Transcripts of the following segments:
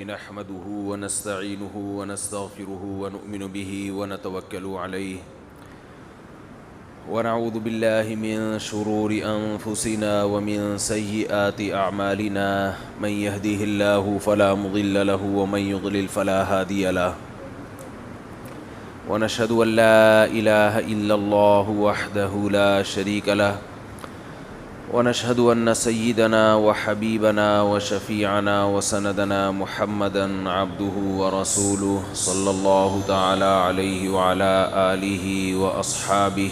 نحمده ونستعينه ونستغفره ونؤمن به ونتوكل عليه ونعوذ بالله من شرور أنفسنا ومن سيئات أعمالنا من يهده الله فلا مضل له ومن يضلل فلا هادي له ونشهد أن لا إله إلا الله وحده لا شريك له ونشهد أن سيدنا وحبيبنا وشفيعنا وسندنا محمدا عبده ورسوله صلى الله تعالى عليه وعلى آله وأصحابه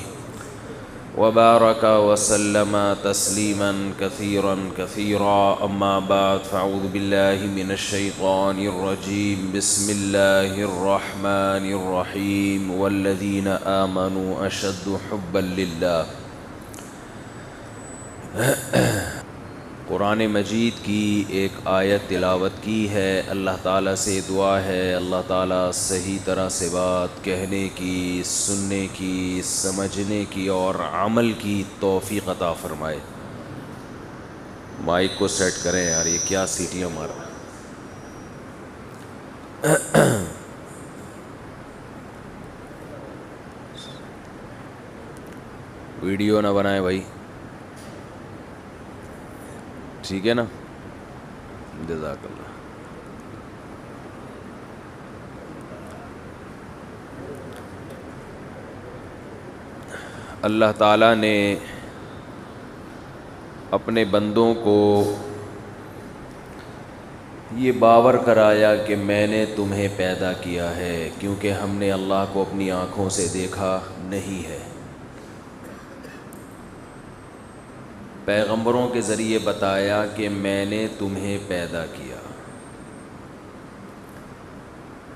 وبارك وسلم تسليما كثيرا كثيرا. أما بعد فأعوذ بالله من الشيطان الرجيم. بسم الله الرحمن الرحيم. والذين آمنوا أشد حبا لله. قرآن مجید کی ایک آیت تلاوت کی ہے. اللہ تعالیٰ سے دعا ہے اللہ تعالیٰ صحیح طرح سے بات کہنے کی، سننے کی، سمجھنے کی اور عمل کی توفیق عطا فرمائے. مائک کو سیٹ کریں یار، یہ کیا سیٹیاں مارا. ویڈیو نہ بنائیں بھائی، ٹھیک ہے نا. جزاک اللہ. اللہ تعالیٰ نے اپنے بندوں کو یہ باور کرایا کہ میں نے تمہیں پیدا کیا ہے، کیونکہ ہم نے اللہ کو اپنی آنکھوں سے دیکھا نہیں ہے. پیغمبروں کے ذریعے بتایا کہ میں نے تمہیں پیدا کیا.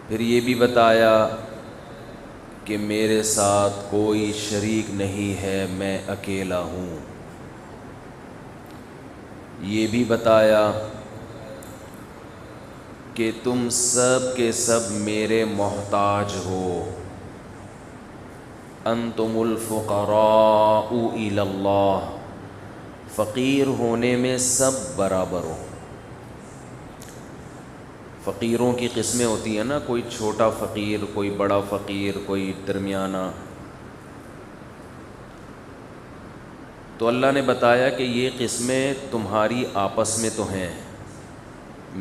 پھر یہ بھی بتایا کہ میرے ساتھ کوئی شریک نہیں ہے، میں اکیلا ہوں. یہ بھی بتایا کہ تم سب کے سب میرے محتاج ہو. انتم الفقراء الی اللہ. فقیر ہونے میں سب برابر ہو. فقیروں کی قسمیں ہوتی ہیں نا، کوئی چھوٹا فقیر، کوئی بڑا فقیر، کوئی درمیانہ. تو اللہ نے بتایا کہ یہ قسمیں تمہاری آپس میں تو ہیں،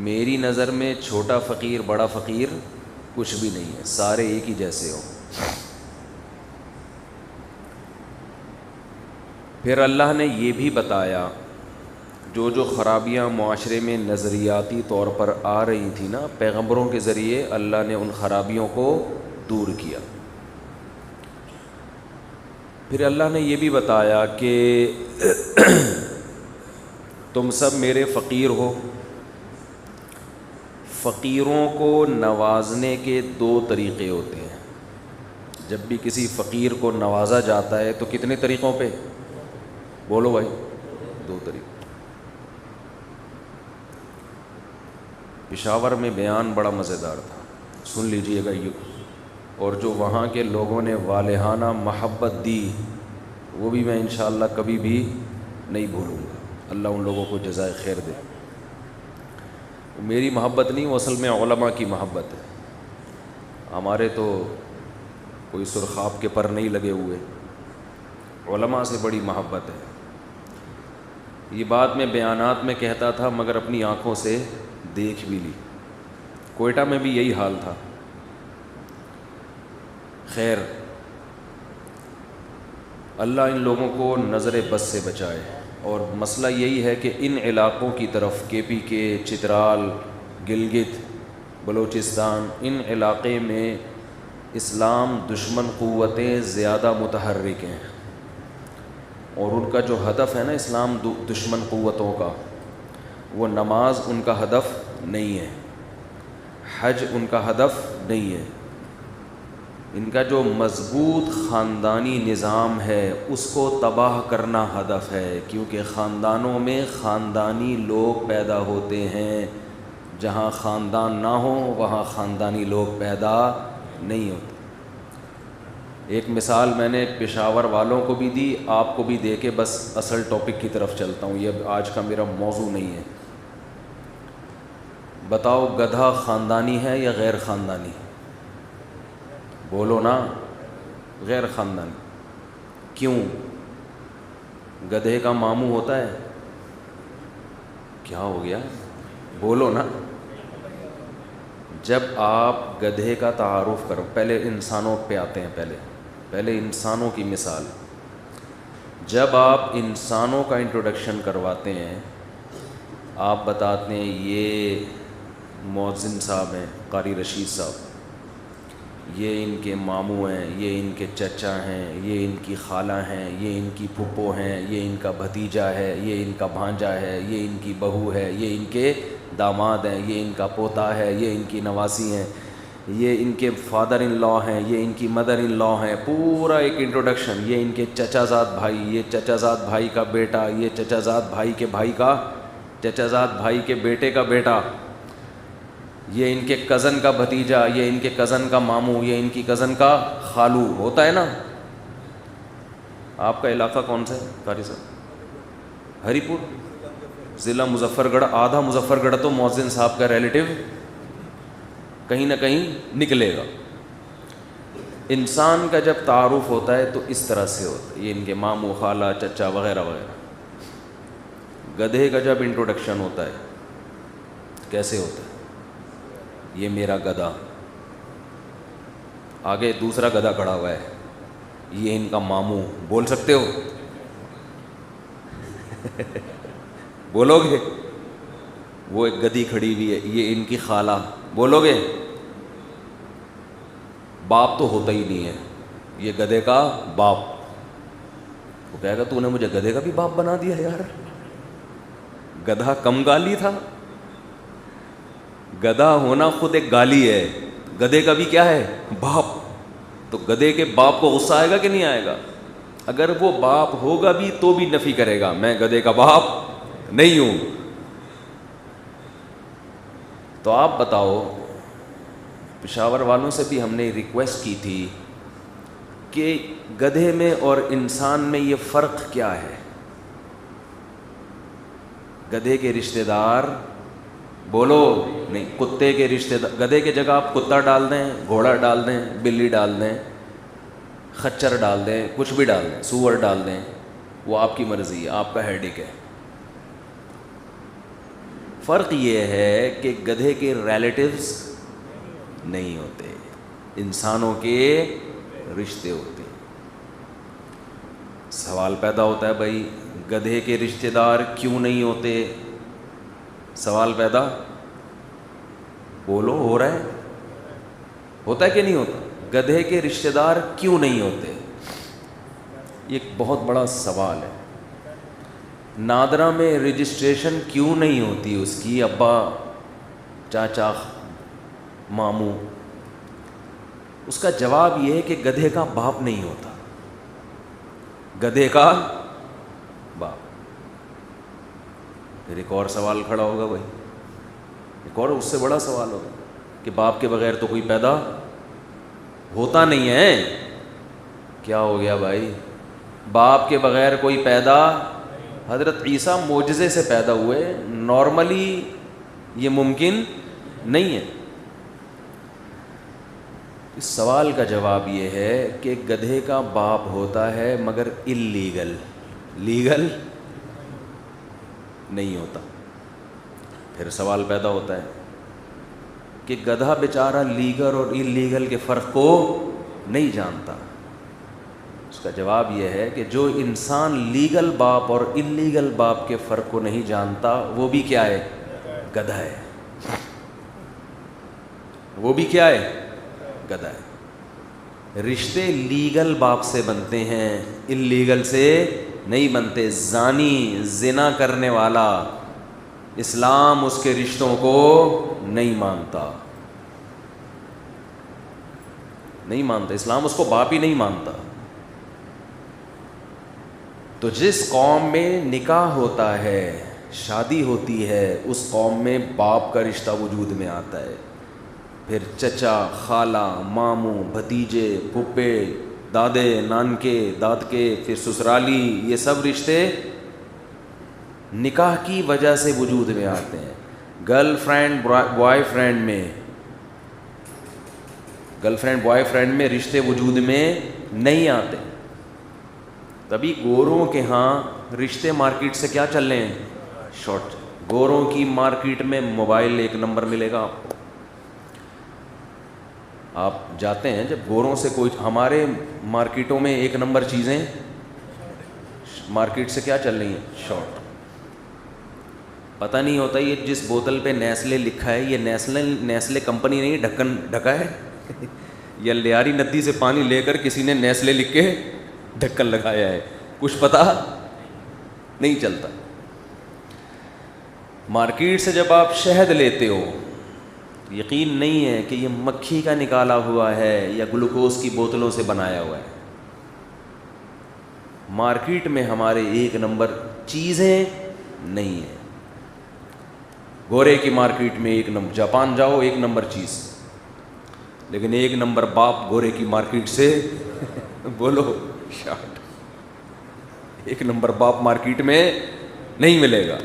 میری نظر میں چھوٹا فقیر بڑا فقیر کچھ بھی نہیں ہے، سارے ایک ہی جیسے ہو. پھر اللہ نے یہ بھی بتایا جو خرابیاں معاشرے میں نظریاتی طور پر آ رہی تھیں نا، پیغمبروں کے ذریعے اللہ نے ان خرابیوں کو دور کیا. پھر اللہ نے یہ بھی بتایا کہ تم سب میرے فقیر ہو. فقیروں کو نوازنے کے دو طریقے ہوتے ہیں. جب بھی کسی فقیر کو نوازا جاتا ہے تو کتنے طریقوں پہ؟ بولو بھائی. دو طریقے. پشاور میں بیان بڑا مزیدار تھا، سن لیجئے گا یہ. اور جو وہاں کے لوگوں نے والہانہ محبت دی وہ بھی میں انشاءاللہ کبھی بھی نہیں بھولوں گا. اللہ ان لوگوں کو جزائے خیر دے. میری محبت نہیں، وہ اصل میں علماء کی محبت ہے. ہمارے تو کوئی سرخاب کے پر نہیں لگے ہوئے، علماء سے بڑی محبت ہے. یہ بات میں بیانات میں کہتا تھا مگر اپنی آنکھوں سے دیکھ بھی لی. کوئٹہ میں بھی یہی حال تھا. خیر، اللہ ان لوگوں کو نظر بد سے بچائے. اور مسئلہ یہی ہے کہ ان علاقوں کی طرف KPK، چترال، گلگت، بلوچستان، ان علاقے میں اسلام دشمن قوتیں زیادہ متحرک ہیں. اور ان کا جو ہدف ہے نا اسلام دشمن قوتوں کا، وہ نماز ان کا ہدف نہیں ہے، حج ان کا ہدف نہیں ہے. ان کا جو مضبوط خاندانی نظام ہے اس کو تباہ کرنا ہدف ہے، کیونکہ خاندانوں میں خاندانی لوگ پیدا ہوتے ہیں. جہاں خاندان نہ ہو وہاں خاندانی لوگ پیدا نہیں ہوتے. ایک مثال میں نے پشاور والوں کو بھی دی، آپ کو بھی دے کے بس اصل ٹاپک کی طرف چلتا ہوں. یہ آج کا میرا موضوع نہیں ہے. بتاؤ گدھا خاندانی ہے یا غیر خاندانی؟ بولو نا، غیر خاندانی. کیوں؟ گدھے کا ماموں ہوتا ہے؟ کیا ہو گیا؟ بولو نا. جب آپ گدھے کا تعارف کرو، پہلے انسانوں پہ آتے ہیں، پہلے انسانوں کی مثال. جب آپ انسانوں کا انٹروڈکشن کرواتے ہیں، آپ بتاتے ہیں یہ مؤذن صاحب ہیں، قاری رشید صاحب، یہ ان کے ماموں ہیں، یہ ان کے چچا ہیں، یہ ان کی خالہ ہیں، یہ ان کی پھپھو ہیں، یہ ان کا بھتیجا ہے، یہ ان کا بھانجا ہے، یہ ان کی بہو ہے، یہ ان کے داماد ہیں، یہ ان کا پوتا ہے، یہ ان کی نواسی ہیں، یہ ان کے فادر ان لا ہیں، یہ ان کی مدر ان لا ہیں. پورا ایک انٹروڈکشن. یہ ان کے چچا زاد بھائی، یہ چچا زاد بھائی کا بیٹا، یہ چچا زاد بھائی کے بھائی کا چچا زاد بھائی کے بیٹے کا بیٹا، یہ ان کے کزن کا بھتیجا، یہ ان کے کزن کا ماموں، یہ ان کی کزن کا خالو. ہوتا ہے نا؟ آپ کا علاقہ کون سا ہے قاری صاحب؟ ہری پور، ضلع مظفر گڑھ. آدھا مظفر گڑھ تو مؤذن صاحب کا ریلیٹو کہیں نہ کہیں نکلے گا. انسان کا جب تعارف ہوتا ہے تو اس طرح سے ہوتا ہے، یہ ان کے ماموں، خالہ، چچا وغیرہ وغیرہ. گدھے کا جب انٹروڈکشن ہوتا ہے کیسے ہوتا ہے؟ یہ میرا گدھا، آگے دوسرا گدھا کھڑا ہوا ہے، یہ ان کا ماموں. بول سکتے ہو؟ بولو گے؟ وہ ایک گدھی کھڑی ہوئی ہے، یہ ان کی خالہ. بولو گے؟ باپ تو ہوتا ہی نہیں ہے، یہ گدھے کا باپ. وہ کہے گا تو نے مجھے گدھے کا بھی باپ بنا دیا یار. گدھا کم گالی تھا؟ گدھا ہونا خود ایک گالی ہے، گدھے کا بھی کیا ہے؟ باپ. تو گدھے کے باپ کو غصہ آئے گا کہ نہیں آئے گا؟ اگر وہ باپ ہوگا بھی تو بھی نفی کرے گا، میں گدھے کا باپ نہیں ہوں. تو آپ بتاؤ، پشاور والوں سے بھی ہم نے ریکویسٹ کی تھی کہ گدھے میں اور انسان میں یہ فرق کیا ہے؟ گدھے کے رشتہ دار، بولو نہیں، کتے کے رشتہ دار. گدھے کی جگہ آپ کتا ڈال دیں، گھوڑا ڈال دیں، بلی ڈال دیں، خچر ڈال دیں، کچھ بھی ڈال دیں، سور ڈال دیں، وہ آپ کی مرضی ہے، آپ کا ہیڈک ہے. فرق یہ ہے کہ گدھے کے ریلیٹیوز نہیں ہوتے، انسانوں کے رشتے ہوتے. سوال پیدا ہوتا ہے بھائی گدھے کے رشتہ دار کیوں نہیں ہوتے؟ سوال پیدا، بولو، ہو رہا ہے؟ ہوتا ہے کہ نہیں ہوتا؟ گدھے کے رشتہ دار کیوں نہیں ہوتے؟ یہ ایک بہت بڑا سوال ہے. نادرا میں رجسٹریشن کیوں نہیں ہوتی اس کی؟ ابا، چاچا، ماموں. اس کا جواب یہ ہے کہ گدھے کا باپ نہیں ہوتا، گدھے کا باپ. پھر ایک اور سوال کھڑا ہوگا بھائی، ایک اور اس سے بڑا سوال ہوگا کہ باپ کے بغیر تو کوئی پیدا ہوتا نہیں ہے. کیا ہو گیا بھائی؟ باپ کے بغیر کوئی پیدا؟ حضرت عیسیٰ معجزے سے پیدا ہوئے، نارملی یہ ممکن نہیں ہے. اس سوال کا جواب یہ ہے کہ گدھے کا باپ ہوتا ہے مگر اللیگل، لیگل نہیں ہوتا. پھر سوال پیدا ہوتا ہے کہ گدھا بیچارہ لیگل اور اللیگل کے فرق کو نہیں جانتا. اس کا جواب یہ ہے کہ جو انسان لیگل باپ اور اللیگل باپ کے فرق کو نہیں جانتا وہ بھی کیا ہے؟ گدھا ہے. وہ بھی کیا ہے؟ گدھا ہے. رشتے لیگل باپ سے بنتے ہیں، اللیگل سے نہیں بنتے. زانی، زنا کرنے والا، اسلام اس کے رشتوں کو نہیں مانتا، نہیں مانتا. اسلام اس کو باپ ہی نہیں مانتا. تو جس قوم میں نکاح ہوتا ہے، شادی ہوتی ہے، اس قوم میں باپ کا رشتہ وجود میں آتا ہے. پھر چچا، خالہ، ماموں، بھتیجے، پھپھے، دادے، نانکے، دادکے، پھر سسرالی، یہ سب رشتے نکاح کی وجہ سے وجود میں آتے ہیں. گرل فرینڈ بوائے فرینڈ میں رشتے وجود میں نہیں آتے. تبھی گوروں کے ہاں رشتے مارکیٹ سے کیا چل رہے ہیں؟ شارٹ. گوروں کی مارکیٹ میں موبائل 1 نمبر ملے گا آپ کو. آپ جاتے ہیں جب گوروں سے کوئی, ہمارے مارکیٹوں میں 1 نمبر چیزیں مارکیٹ سے کیا چل رہی ہیں؟ شارٹ. پتہ نہیں ہوتا یہ جس بوتل پہ نیسلے لکھا ہے یہ نیسلے کمپنی نہیں ڈھکن ڈھکا ہے یا لیاری ندی سے پانی لے کر کسی نے نیسلے لکھ کے ڈھکن لگایا ہے, کچھ پتہ نہیں چلتا. مارکیٹ سے جب آپ شہد لیتے ہو یقین نہیں ہے کہ یہ مکھی کا نکالا ہوا ہے یا گلوکوز کی بوتلوں سے بنایا ہوا ہے. مارکیٹ میں ہمارے 1 نمبر چیزیں نہیں ہیں. گورے کی مارکیٹ میں 1 نمبر, جاپان جاؤ 1 نمبر چیز, لیکن 1 نمبر باپ گورے کی مارکیٹ سے بولو شارٹ. 1 نمبر باپ مارکیٹ میں نہیں ملے گا.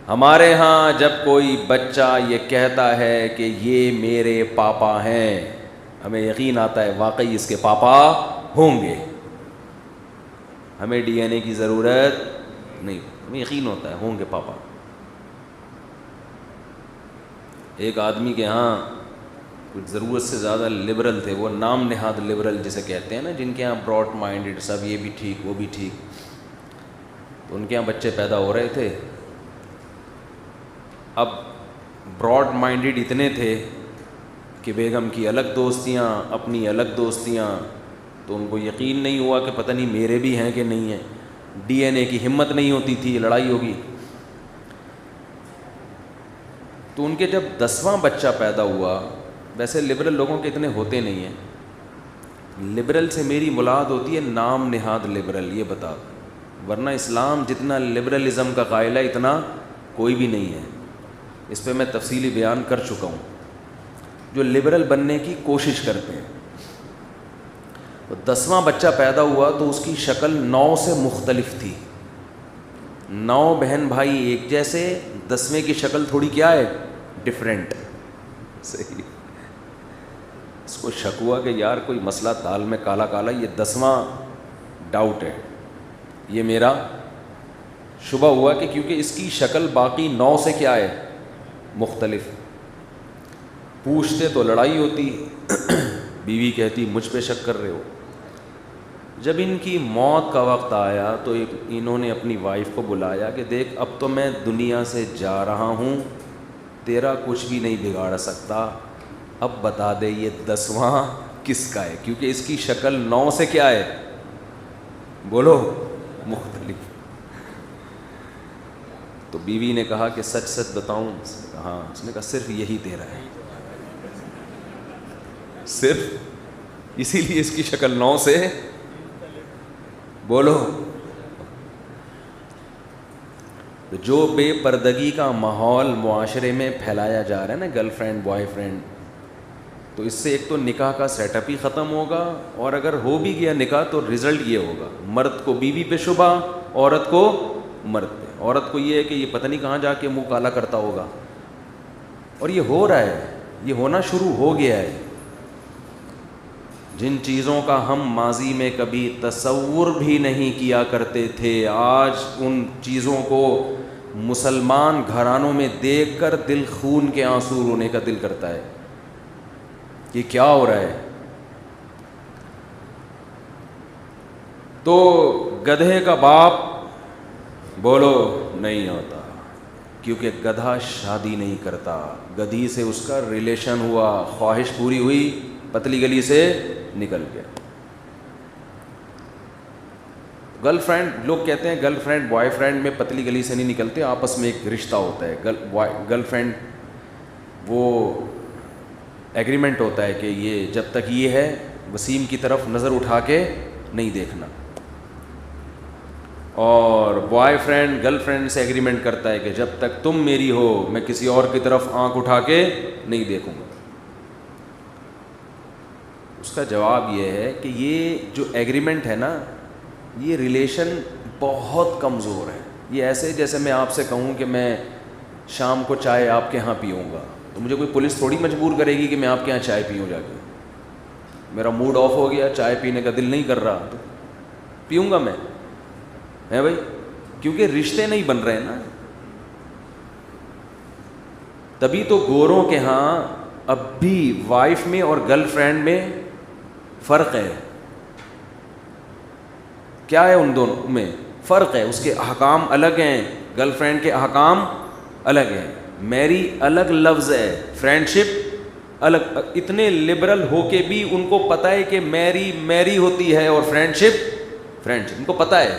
ہمارے ہاں جب کوئی بچہ یہ کہتا ہے کہ یہ میرے پاپا ہیں, ہمیں یقین آتا ہے واقعی اس کے پاپا ہوں گے. ہمیں ڈی این اے کی ضرورت نہیں, ہمیں یقین ہوتا ہے ہوں گے پاپا. ایک آدمی کے ہاں کچھ ضرورت سے زیادہ لبرل تھے, وہ نام نہاد لبرل جسے کہتے ہیں نا, جن کے ہاں براڈ مائنڈڈ, سب یہ بھی ٹھیک وہ بھی ٹھیک. تو ان کے ہاں بچے پیدا ہو رہے تھے. اب براڈ مائنڈڈ اتنے تھے کہ بیگم کی الگ دوستیاں, اپنی الگ دوستیاں, تو ان کو یقین نہیں ہوا کہ پتہ نہیں میرے بھی ہیں کہ نہیں ہیں. ڈی این اے کی ہمت نہیں ہوتی تھی, لڑائی ہوگی. تو ان کے جب 10واں بچہ پیدا ہوا, ویسے لبرل لوگوں کے اتنے ہوتے نہیں ہیں, لبرل سے میری مراد ہوتی ہے نام نہاد لبرل, یہ بتا دو, ورنہ اسلام جتنا لبرلزم کا قائل ہے اتنا کوئی بھی نہیں ہے. اس پہ میں تفصیلی بیان کر چکا ہوں. جو لبرل بننے کی کوشش کرتے ہیں, 10واں بچہ پیدا ہوا تو اس کی شکل 9 سے مختلف تھی. 9 بہن بھائی ایک جیسے, 10ویں کی شکل تھوڑی کیا ہے, ڈفرینٹ. صحیح. اس کو شک ہوا کہ یار کوئی مسئلہ دال میں کالا کالا, یہ 10واں ڈاؤٹ ہے, یہ میرا شبہ ہوا کہ کیونکہ اس کی شکل باقی 9 سے کیا ہے, مختلف. پوچھتے تو لڑائی ہوتی, بیوی کہتی مجھ پہ شک کر رہے ہو. جب ان کی موت کا وقت آیا تو انہوں نے اپنی وائف کو بلایا کہ دیکھ اب تو میں دنیا سے جا رہا ہوں, تیرا کچھ بھی نہیں بگاڑ سکتا, اب بتا دے یہ 10واں کس کا ہے, کیونکہ اس کی شکل 9 سے کیا ہے, بولو, مختلف. تو بیوی نے کہا کہ سچ سچ بتاؤں؟ اس نے کہا ہاں. اس نے کہا صرف یہی تیرا ہے, صرف اسی لیے اس کی شکل 9 سے, بولو. جو بے پردگی کا ماحول معاشرے میں پھیلایا جا رہا ہے نا, گرل فرینڈ بوائے فرینڈ, تو اس سے ایک تو نکاح کا سیٹ اپ ہی ختم ہوگا, اور اگر ہو بھی گیا نکاح تو رزلٹ یہ ہوگا, مرد کو بیوی پہ شبہ, عورت کو مرد پہ. عورت کو یہ ہے کہ یہ پتہ نہیں کہاں جا کے منہ کالا کرتا ہوگا, اور یہ ہو رہا ہے, یہ ہونا شروع ہو گیا ہے. جن چیزوں کا ہم ماضی میں کبھی تصور بھی نہیں کیا کرتے تھے, آج ان چیزوں کو مسلمان گھرانوں میں دیکھ کر دل خون کے آنسو رونے کا دل کرتا ہے. یہ کیا ہو رہا ہے؟ تو گدھے کا باپ بولو نہیں ہوتا, کیونکہ گدھا شادی نہیں کرتا, گدھی سے اس کا ریلیشن ہوا, خواہش پوری ہوئی, پتلی گلی سے نکل گیا. گرل فرینڈ, لوگ کہتے ہیں گرل فرینڈ بوائے فرینڈ میں پتلی گلی سے نہیں نکلتے, آپس میں ایک رشتہ ہوتا ہے. گرل فرینڈ وہ ایگریمنٹ ہوتا ہے کہ یہ جب تک یہ ہے وسیم کی طرف نظر اٹھا کے نہیں دیکھنا, اور بوائے فرینڈ گرل فرینڈ سے ایگریمنٹ کرتا ہے کہ جب تک تم میری ہو میں کسی اور کی طرف آنکھ اٹھا کے نہیں دیکھوں گا. اس کا جواب یہ ہے کہ یہ جو ایگریمنٹ ہے نا, یہ ریلیشن بہت کمزور ہے. یہ ایسے جیسے میں آپ سے کہوں کہ میں شام کو چائے آپ کے ہاں پیوں گا، تو مجھے کوئی پولیس تھوڑی مجبور کرے گی کہ میں آپ کے ہاں چائے پیوں جا کے. میرا موڈ آف ہو گیا، چائے پینے کا دل نہیں کر رہا، تو پیوں گا میں، ہے بھائی، کیونکہ رشتے نہیں بن رہے ہیں نا. تبھی تو گوروں کے ہاں اب بھی وائف میں اور گرل فرینڈ میں فرق ہے. کیا ہے ان دونوں میں فرق ہے؟ اس کے احکام الگ ہیں، گرل فرینڈ کے احکام الگ ہیں. میری الگ لفظ ہے، فرینڈ شپ الگ. اتنے لبرل ہو کے بھی ان کو پتہ ہے کہ میری میری ہوتی ہے اور فرینڈ شپ فرینڈ شپ، ان کو پتہ ہے.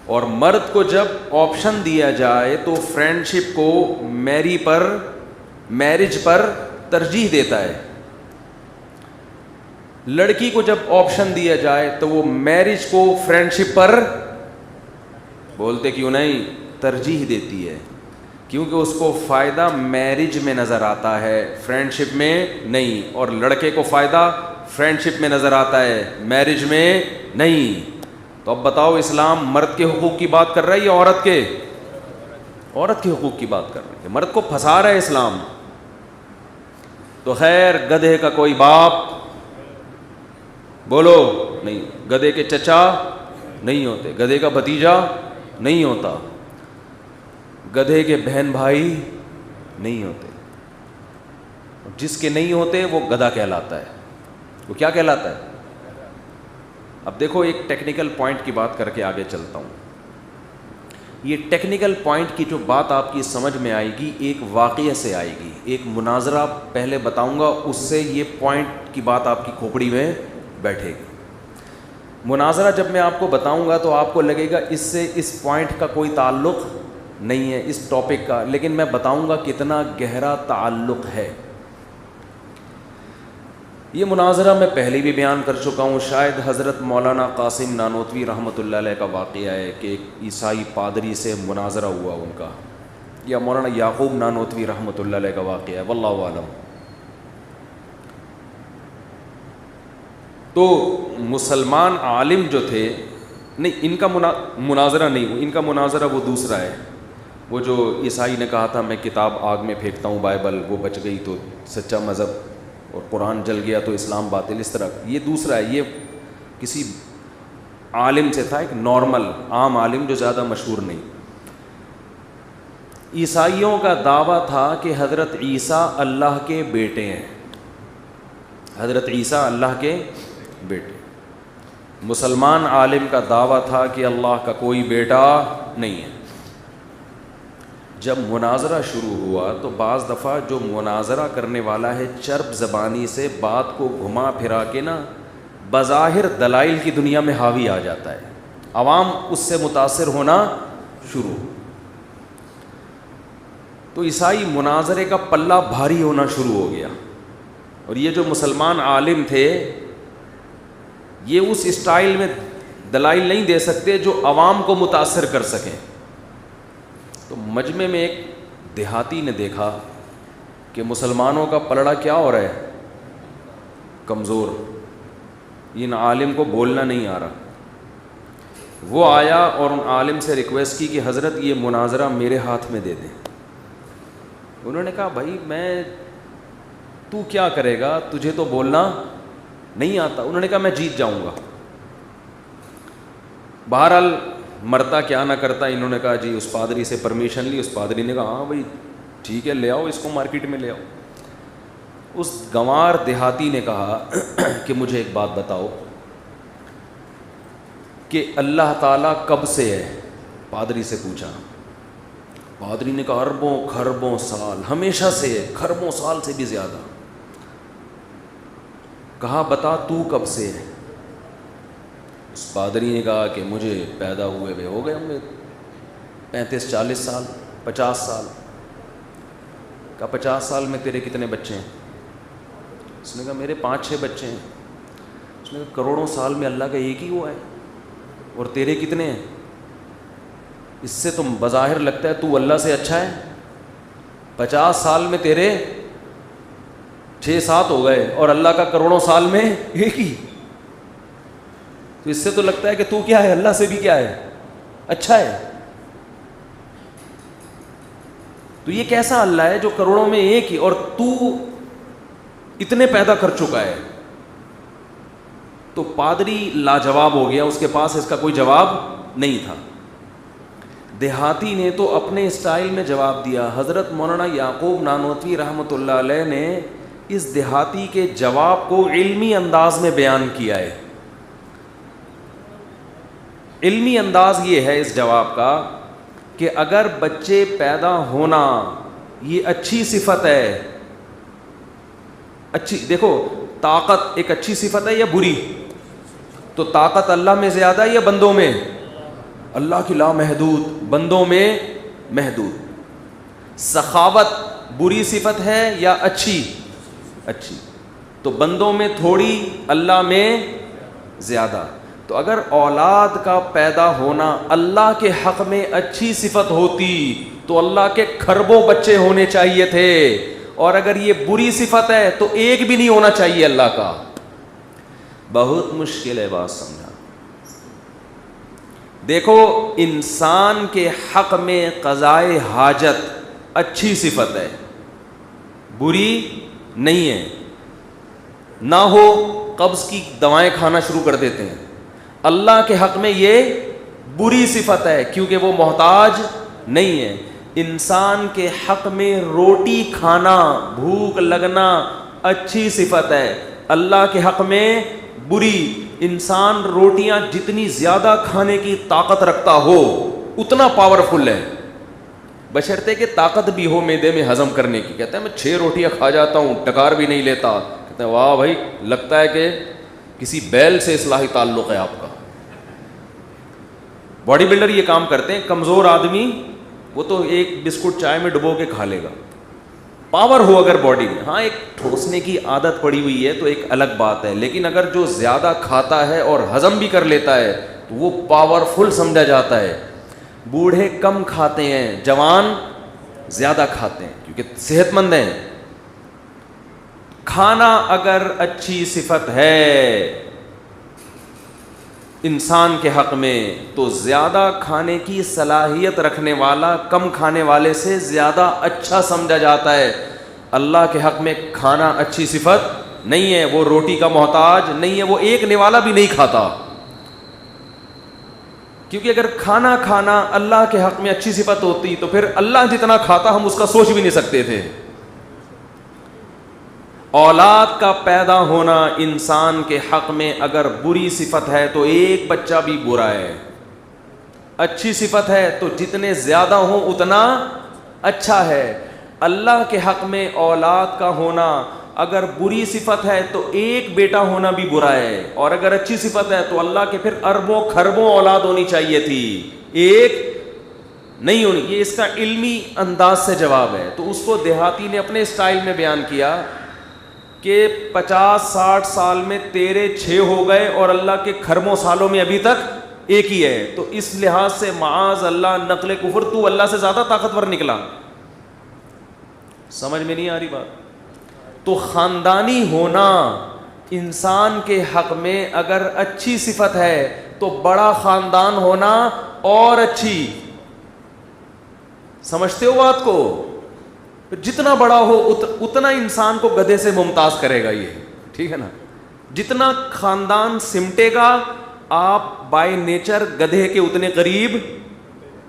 اور مرد کو جب آپشن دیا جائے تو فرینڈ شپ کو میرج پر ترجیح دیتا ہے. لڑکی کو جب آپشن دیا جائے تو وہ میرج کو فرینڈ شپ پر، بولتے کیوں نہیں، ترجیح دیتی ہے. کیونکہ اس کو فائدہ میرج میں نظر آتا ہے، فرینڈ شپ میں نہیں. اور لڑکے کو فائدہ فرینڈ شپ میں نظر آتا ہے، میرج میں نہیں. تو اب بتاؤ، اسلام مرد کے حقوق کی بات کر رہا ہے یا عورت کے حقوق کی بات کر رہا ہے؟ مرد کو پھنسا رہا ہے اسلام. تو خیر، گدھے کا کوئی باپ بولو نہیں، گدھے کے چچا نہیں ہوتے، گدھے کا بھتیجا نہیں ہوتا، گدھے کے بہن بھائی نہیں ہوتے. جس کے نہیں ہوتے وہ گدھا کہلاتا ہے. وہ کیا کہلاتا ہے؟ اب دیکھو، ایک ٹیکنیکل پوائنٹ کی بات کر کے آگے چلتا ہوں. یہ ٹیکنیکل پوائنٹ کی جو بات آپ کی سمجھ میں آئے گی ایک واقعے سے آئے گی. ایک مناظرہ پہلے بتاؤں گا، اس سے یہ پوائنٹ کی بات آپ کی کھوپڑی میں بیٹھے گی. مناظرہ جب میں آپ کو بتاؤں گا تو آپ کو لگے گا اس سے اس پوائنٹ کا کوئی تعلق نہیں ہے اس ٹاپک کا، لیکن میں بتاؤں گا کتنا گہرا تعلق ہے. یہ مناظرہ میں پہلے بھی بیان کر چکا ہوں. شاید حضرت مولانا قاسم نانوتوی رحمۃ اللہ علیہ کا واقعہ ہے کہ ایک عیسائی پادری سے مناظرہ ہوا ان کا، یا مولانا یعقوب نانوتوی رحمۃ اللہ علیہ کا واقعہ ہے، واللہ اعلم. تو مسلمان عالم جو تھے، نہیں ان کا مناظرہ نہیں، ان کا مناظرہ وہ دوسرا ہے. وہ جو عیسائی نے کہا تھا میں کتاب آگ میں پھینکتا ہوں بائبل، وہ بچ گئی تو سچا مذہب، اور قرآن جل گیا تو اسلام باطل، اس طرح. یہ دوسرا ہے، یہ کسی عالم سے تھا، ایک نارمل عام عالم جو زیادہ مشہور نہیں. عیسائیوں کا دعویٰ تھا کہ حضرت عیسیٰ اللہ کے بیٹے ہیں، حضرت عیسیٰ اللہ کے بیٹے. مسلمان عالم کا دعویٰ تھا کہ اللہ کا کوئی بیٹا نہیں ہے. جب مناظرہ شروع ہوا تو بعض دفعہ جو مناظرہ کرنے والا ہے چرب زبانی سے بات کو گھما پھرا کے نا بظاہر دلائل کی دنیا میں حاوی آ جاتا ہے، عوام اس سے متاثر ہونا شروع. تو عیسائی مناظرے کا پلہ بھاری ہونا شروع ہو گیا. اور یہ جو مسلمان عالم تھے یہ اس اسٹائل میں دلائل نہیں دے سکتے جو عوام کو متاثر کر سکیں. تو مجمع میں ایک دیہاتی نے دیکھا کہ مسلمانوں کا پلڑا کیا ہو رہا ہے، کمزور، ان عالم کو بولنا نہیں آ رہا. وہ آیا اور ان عالم سے ریکویسٹ کی کہ حضرت یہ مناظرہ میرے ہاتھ میں دے دیں. انہوں نے کہا بھائی تو کیا کرے گا، تجھے تو بولنا نہیں آتا. انہوں نے کہا میں جیت جاؤں گا. بہرحال مرتا کیا نہ کرتا، انہوں نے کہا جی اس پادری سے پرمیشن لی. اس پادری نے کہا ہاں بھائی ٹھیک ہے، لے آؤ اس کو مارکیٹ میں لے آؤ. اس گنوار دیہاتی نے کہا کہ مجھے ایک بات بتاؤ کہ اللہ تعالیٰ کب سے ہے؟ پادری سے پوچھا. پادری نے کہا اربوں خربوں سال، ہمیشہ سے ہے، خربوں سال سے بھی زیادہ. کہا بتا تو کب سے ہے؟ اس پادری نے کہا کہ مجھے پیدا ہوئے ہو گئے ہوں گے 35-40 سال، 50 سال. کہا 50 سال میں تیرے کتنے بچے ہیں؟ اس نے کہا میرے 5-6 بچے ہیں. اس نے کہا کروڑوں سال میں اللہ کا ایک ہی ہوا ہے اور تیرے کتنے ہیں؟ اس سے تم بظاہر لگتا ہے تو اللہ سے اچھا ہے. 50 سال میں تیرے 6-7 ہو گئے اور اللہ کا کروڑوں سال میں ایک ہی. تو اس سے تو لگتا ہے کہ تو کیا ہے، اللہ سے بھی کیا ہے، اچھا ہے. تو یہ کیسا اللہ ہے جو کروڑوں میں ایک ہی، اور تو اتنے پیدا کر چکا ہے؟ تو پادری لاجواب ہو گیا، اس کے پاس اس کا کوئی جواب نہیں تھا۔ دیہاتی نے تو اپنے اسٹائل میں جواب دیا۔ حضرت مولانا یعقوب نانوتوی رحمۃ اللہ علیہ نے اس دیہاتی کے جواب کو علمی انداز میں بیان کیا ہے۔ علمی انداز یہ ہے اس جواب کا کہ اگر بچے پیدا ہونا یہ اچھی صفت ہے، اچھی، دیکھو طاقت ایک اچھی صفت ہے یا بری؟ تو طاقت اللہ میں زیادہ ہے یا بندوں میں؟ اللہ کی لامحدود، بندوں میں محدود۔ سخاوت بری صفت ہے یا اچھی؟ اچھی۔ تو بندوں میں تھوڑی، اللہ میں زیادہ۔ تو اگر اولاد کا پیدا ہونا اللہ کے حق میں اچھی صفت ہوتی تو اللہ کے کھربوں بچے ہونے چاہیے تھے، اور اگر یہ بری صفت ہے تو ایک بھی نہیں ہونا چاہیے اللہ کا۔ بہت مشکل ہے بات سمجھا۔ دیکھو انسان کے حق میں قضائے حاجت اچھی صفت ہے، بری نہیں ہے۔ نہ ہو قبض کی دوائیں کھانا شروع کر دیتے ہیں، اللہ کے حق میں یہ بری صفت ہے کیونکہ وہ محتاج نہیں ہے۔ انسان کے حق میں روٹی کھانا، بھوک لگنا اچھی صفت ہے، اللہ کے حق میں بری۔ انسان روٹیاں جتنی زیادہ کھانے کی طاقت رکھتا ہو اتنا پاورفل ہے، بشرطے کہ طاقت بھی ہو معدے میں ہضم کرنے کی۔ کہتا ہے میں 6 روٹیاں کھا جاتا ہوں، ٹکار بھی نہیں لیتا۔ کہتا ہے واہ بھائی، لگتا ہے کہ کسی بیل سے اصلاحی تعلق ہے آپ کا۔ باڈی بلڈر یہ کام کرتے ہیں، کمزور آدمی وہ تو ایک بسکٹ چائے میں ڈبو کے کھا لے گا، پاور ہو اگر باڈی میں۔ ہاں ایک ٹھوسنے کی عادت پڑی ہوئی ہے تو ایک الگ بات ہے، لیکن اگر جو زیادہ کھاتا ہے اور ہضم بھی کر لیتا ہے تو وہ پاورفل سمجھا جاتا ہے۔ بوڑھے کم کھاتے ہیں، جوان زیادہ کھاتے ہیں کیونکہ صحت مند ہیں۔ کھانا اگر اچھی صفت ہے انسان کے حق میں تو زیادہ کھانے کی صلاحیت رکھنے والا کم کھانے والے سے زیادہ اچھا سمجھا جاتا ہے۔ اللہ کے حق میں کھانا اچھی صفت نہیں ہے، وہ روٹی کا محتاج نہیں ہے، وہ ایک نوالا بھی نہیں کھاتا، کیونکہ اگر کھانا اللہ کے حق میں اچھی صفت ہوتی تو پھر اللہ جتنا کھاتا ہم اس کا سوچ بھی نہیں سکتے تھے۔ اولاد کا پیدا ہونا انسان کے حق میں اگر بری صفت ہے تو ایک بچہ بھی برا ہے، اچھی صفت ہے تو جتنے زیادہ ہوں اتنا اچھا ہے۔ اللہ کے حق میں اولاد کا ہونا اگر بری صفت ہے تو ایک بیٹا ہونا بھی برا ہے، اور اگر اچھی صفت ہے تو اللہ کے پھر اربوں کھربوں اولاد ہونی چاہیے تھی، ایک نہیں ہونی۔ یہ اس کا علمی انداز سے جواب ہے۔ تو اس کو دیہاتی نے اپنے اسٹائل میں بیان کیا کہ 50-60 سال میں تیرے 6 ہو گئے اور اللہ کے کھربوں سالوں میں ابھی تک ایک ہی ہے، تو اس لحاظ سے معاذ اللہ نقل کفر، تو اللہ سے زیادہ طاقتور نکلا۔ سمجھ میں نہیں آ رہی بات؟ تو خاندانی ہونا انسان کے حق میں اگر اچھی صفت ہے تو بڑا خاندان ہونا اور اچھی۔ سمجھتے ہو بات کو؟ جتنا بڑا ہو اتنا انسان کو گدھے سے ممتاز کرے گا یہ، ٹھیک ہے نا؟ جتنا خاندان سمٹے گا آپ بائی نیچر گدھے کے اتنے قریب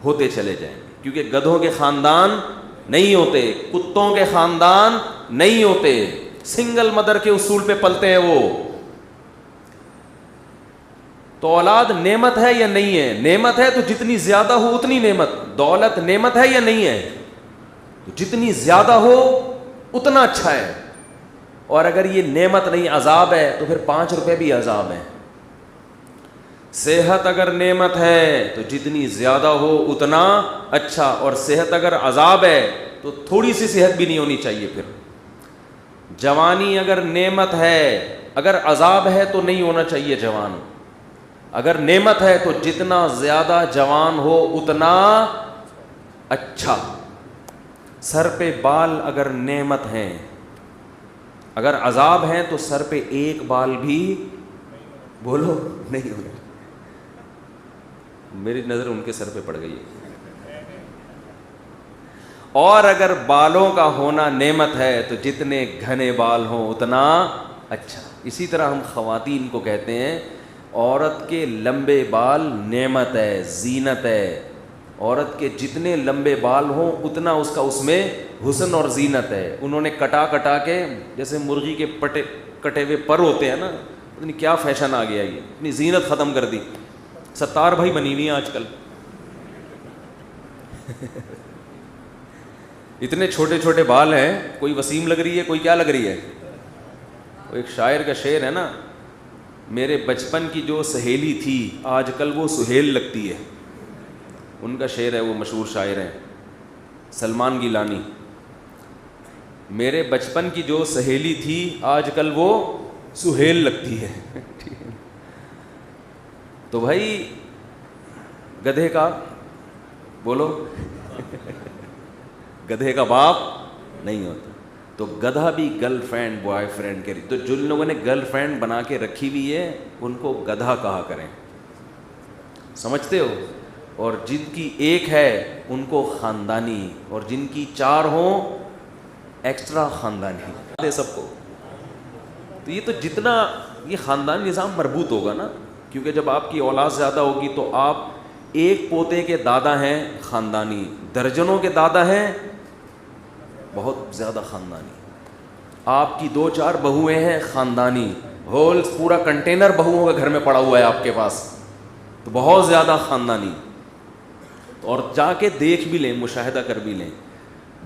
ہوتے چلے جائیں گے، کیونکہ گدھوں کے خاندان نہیں ہوتے، کتوں کے خاندان نہیں ہوتے، سنگل مدر کے اصول پہ پلتے ہیں وہ۔ تو اولاد نعمت ہے یا نہیں ہے؟ نعمت ہے تو جتنی زیادہ ہو اتنی نعمت۔ دولت نعمت ہے یا نہیں ہے؟ تو جتنی زیادہ ہو اتنا اچھا ہے، اور اگر یہ نعمت نہیں عذاب ہے تو پھر 5 روپے بھی عذاب ہے۔ صحت اگر نعمت ہے تو جتنی زیادہ ہو اتنا اچھا، اور صحت اگر عذاب ہے تو تھوڑی سی صحت بھی نہیں ہونی چاہیے پھر۔ جوانی اگر نعمت ہے، اگر عذاب ہے تو نہیں ہونا چاہیے جوان، اگر نعمت ہے تو جتنا زیادہ جوان ہو اتنا اچھا۔ سر پہ بال اگر نعمت ہیں، اگر عذاب ہیں تو سر پہ ایک بال بھی بولو نہیں ہوگا۔ میری نظر ان کے سر پہ پڑ گئی ہے۔ اور اگر بالوں کا ہونا نعمت ہے تو جتنے گھنے بال ہوں اتنا اچھا. اسی طرح ہم خواتین کو کہتے ہیں عورت کے لمبے بال نعمت ہے, زینت ہے. عورت کے جتنے لمبے بال ہوں اتنا اس کا اس میں حسن اور زینت ہے. انہوں نے کٹا کے جیسے مرغی کے کٹے ہوئے پر ہوتے ہیں نا, اتنی کیا فیشن آ گیا, یہ اپنی زینت ختم کر دی. ستار بھائی بنی ہوئی ہیں آج کل. اتنے چھوٹے چھوٹے بال ہیں, کوئی وسیم لگ رہی ہے, کوئی کیا لگ رہی ہے. وہ ایک شاعر کا شعر ہے نا, میرے بچپن کی جو سہیلی تھی آج کل وہ سہیل لگتی ہے. ان کا شعر ہے, وہ مشہور شاعر ہیں سلمان گیلانی. میرے بچپن کی جو سہیلی تھی آج کل وہ سہیل لگتی ہے. تو بھائی گدھے کا بولو گدھے کا باپ نہیں ہوتا. تو گدھا بھی گرل فرینڈ بوائے فرینڈ کے لیے, تو جن لوگوں نے گرل فرینڈ بنا کے رکھی ہوئی ہے ان کو گدھا کہا کریں, سمجھتے ہو. اور جن کی ایک ہے ان کو خاندانی, اور جن کی 4 ہوں ایکسٹرا خاندانی سب کو. تو یہ تو جتنا یہ خاندانی نظام مربوط ہوگا نا, کیونکہ جب آپ کی اولاد زیادہ ہوگی تو آپ ایک پوتے کے دادا ہیں خاندانی, درجنوں کے دادا ہیں بہت زیادہ خاندانی. آپ کی 2-4 بہویں ہیں خاندانی, ہول پورا کنٹینر بہوؤں کا گھر میں پڑا ہوا ہے آپ کے پاس, تو بہت زیادہ خاندانی. اور جا کے دیکھ بھی لیں, مشاہدہ کر بھی لیں,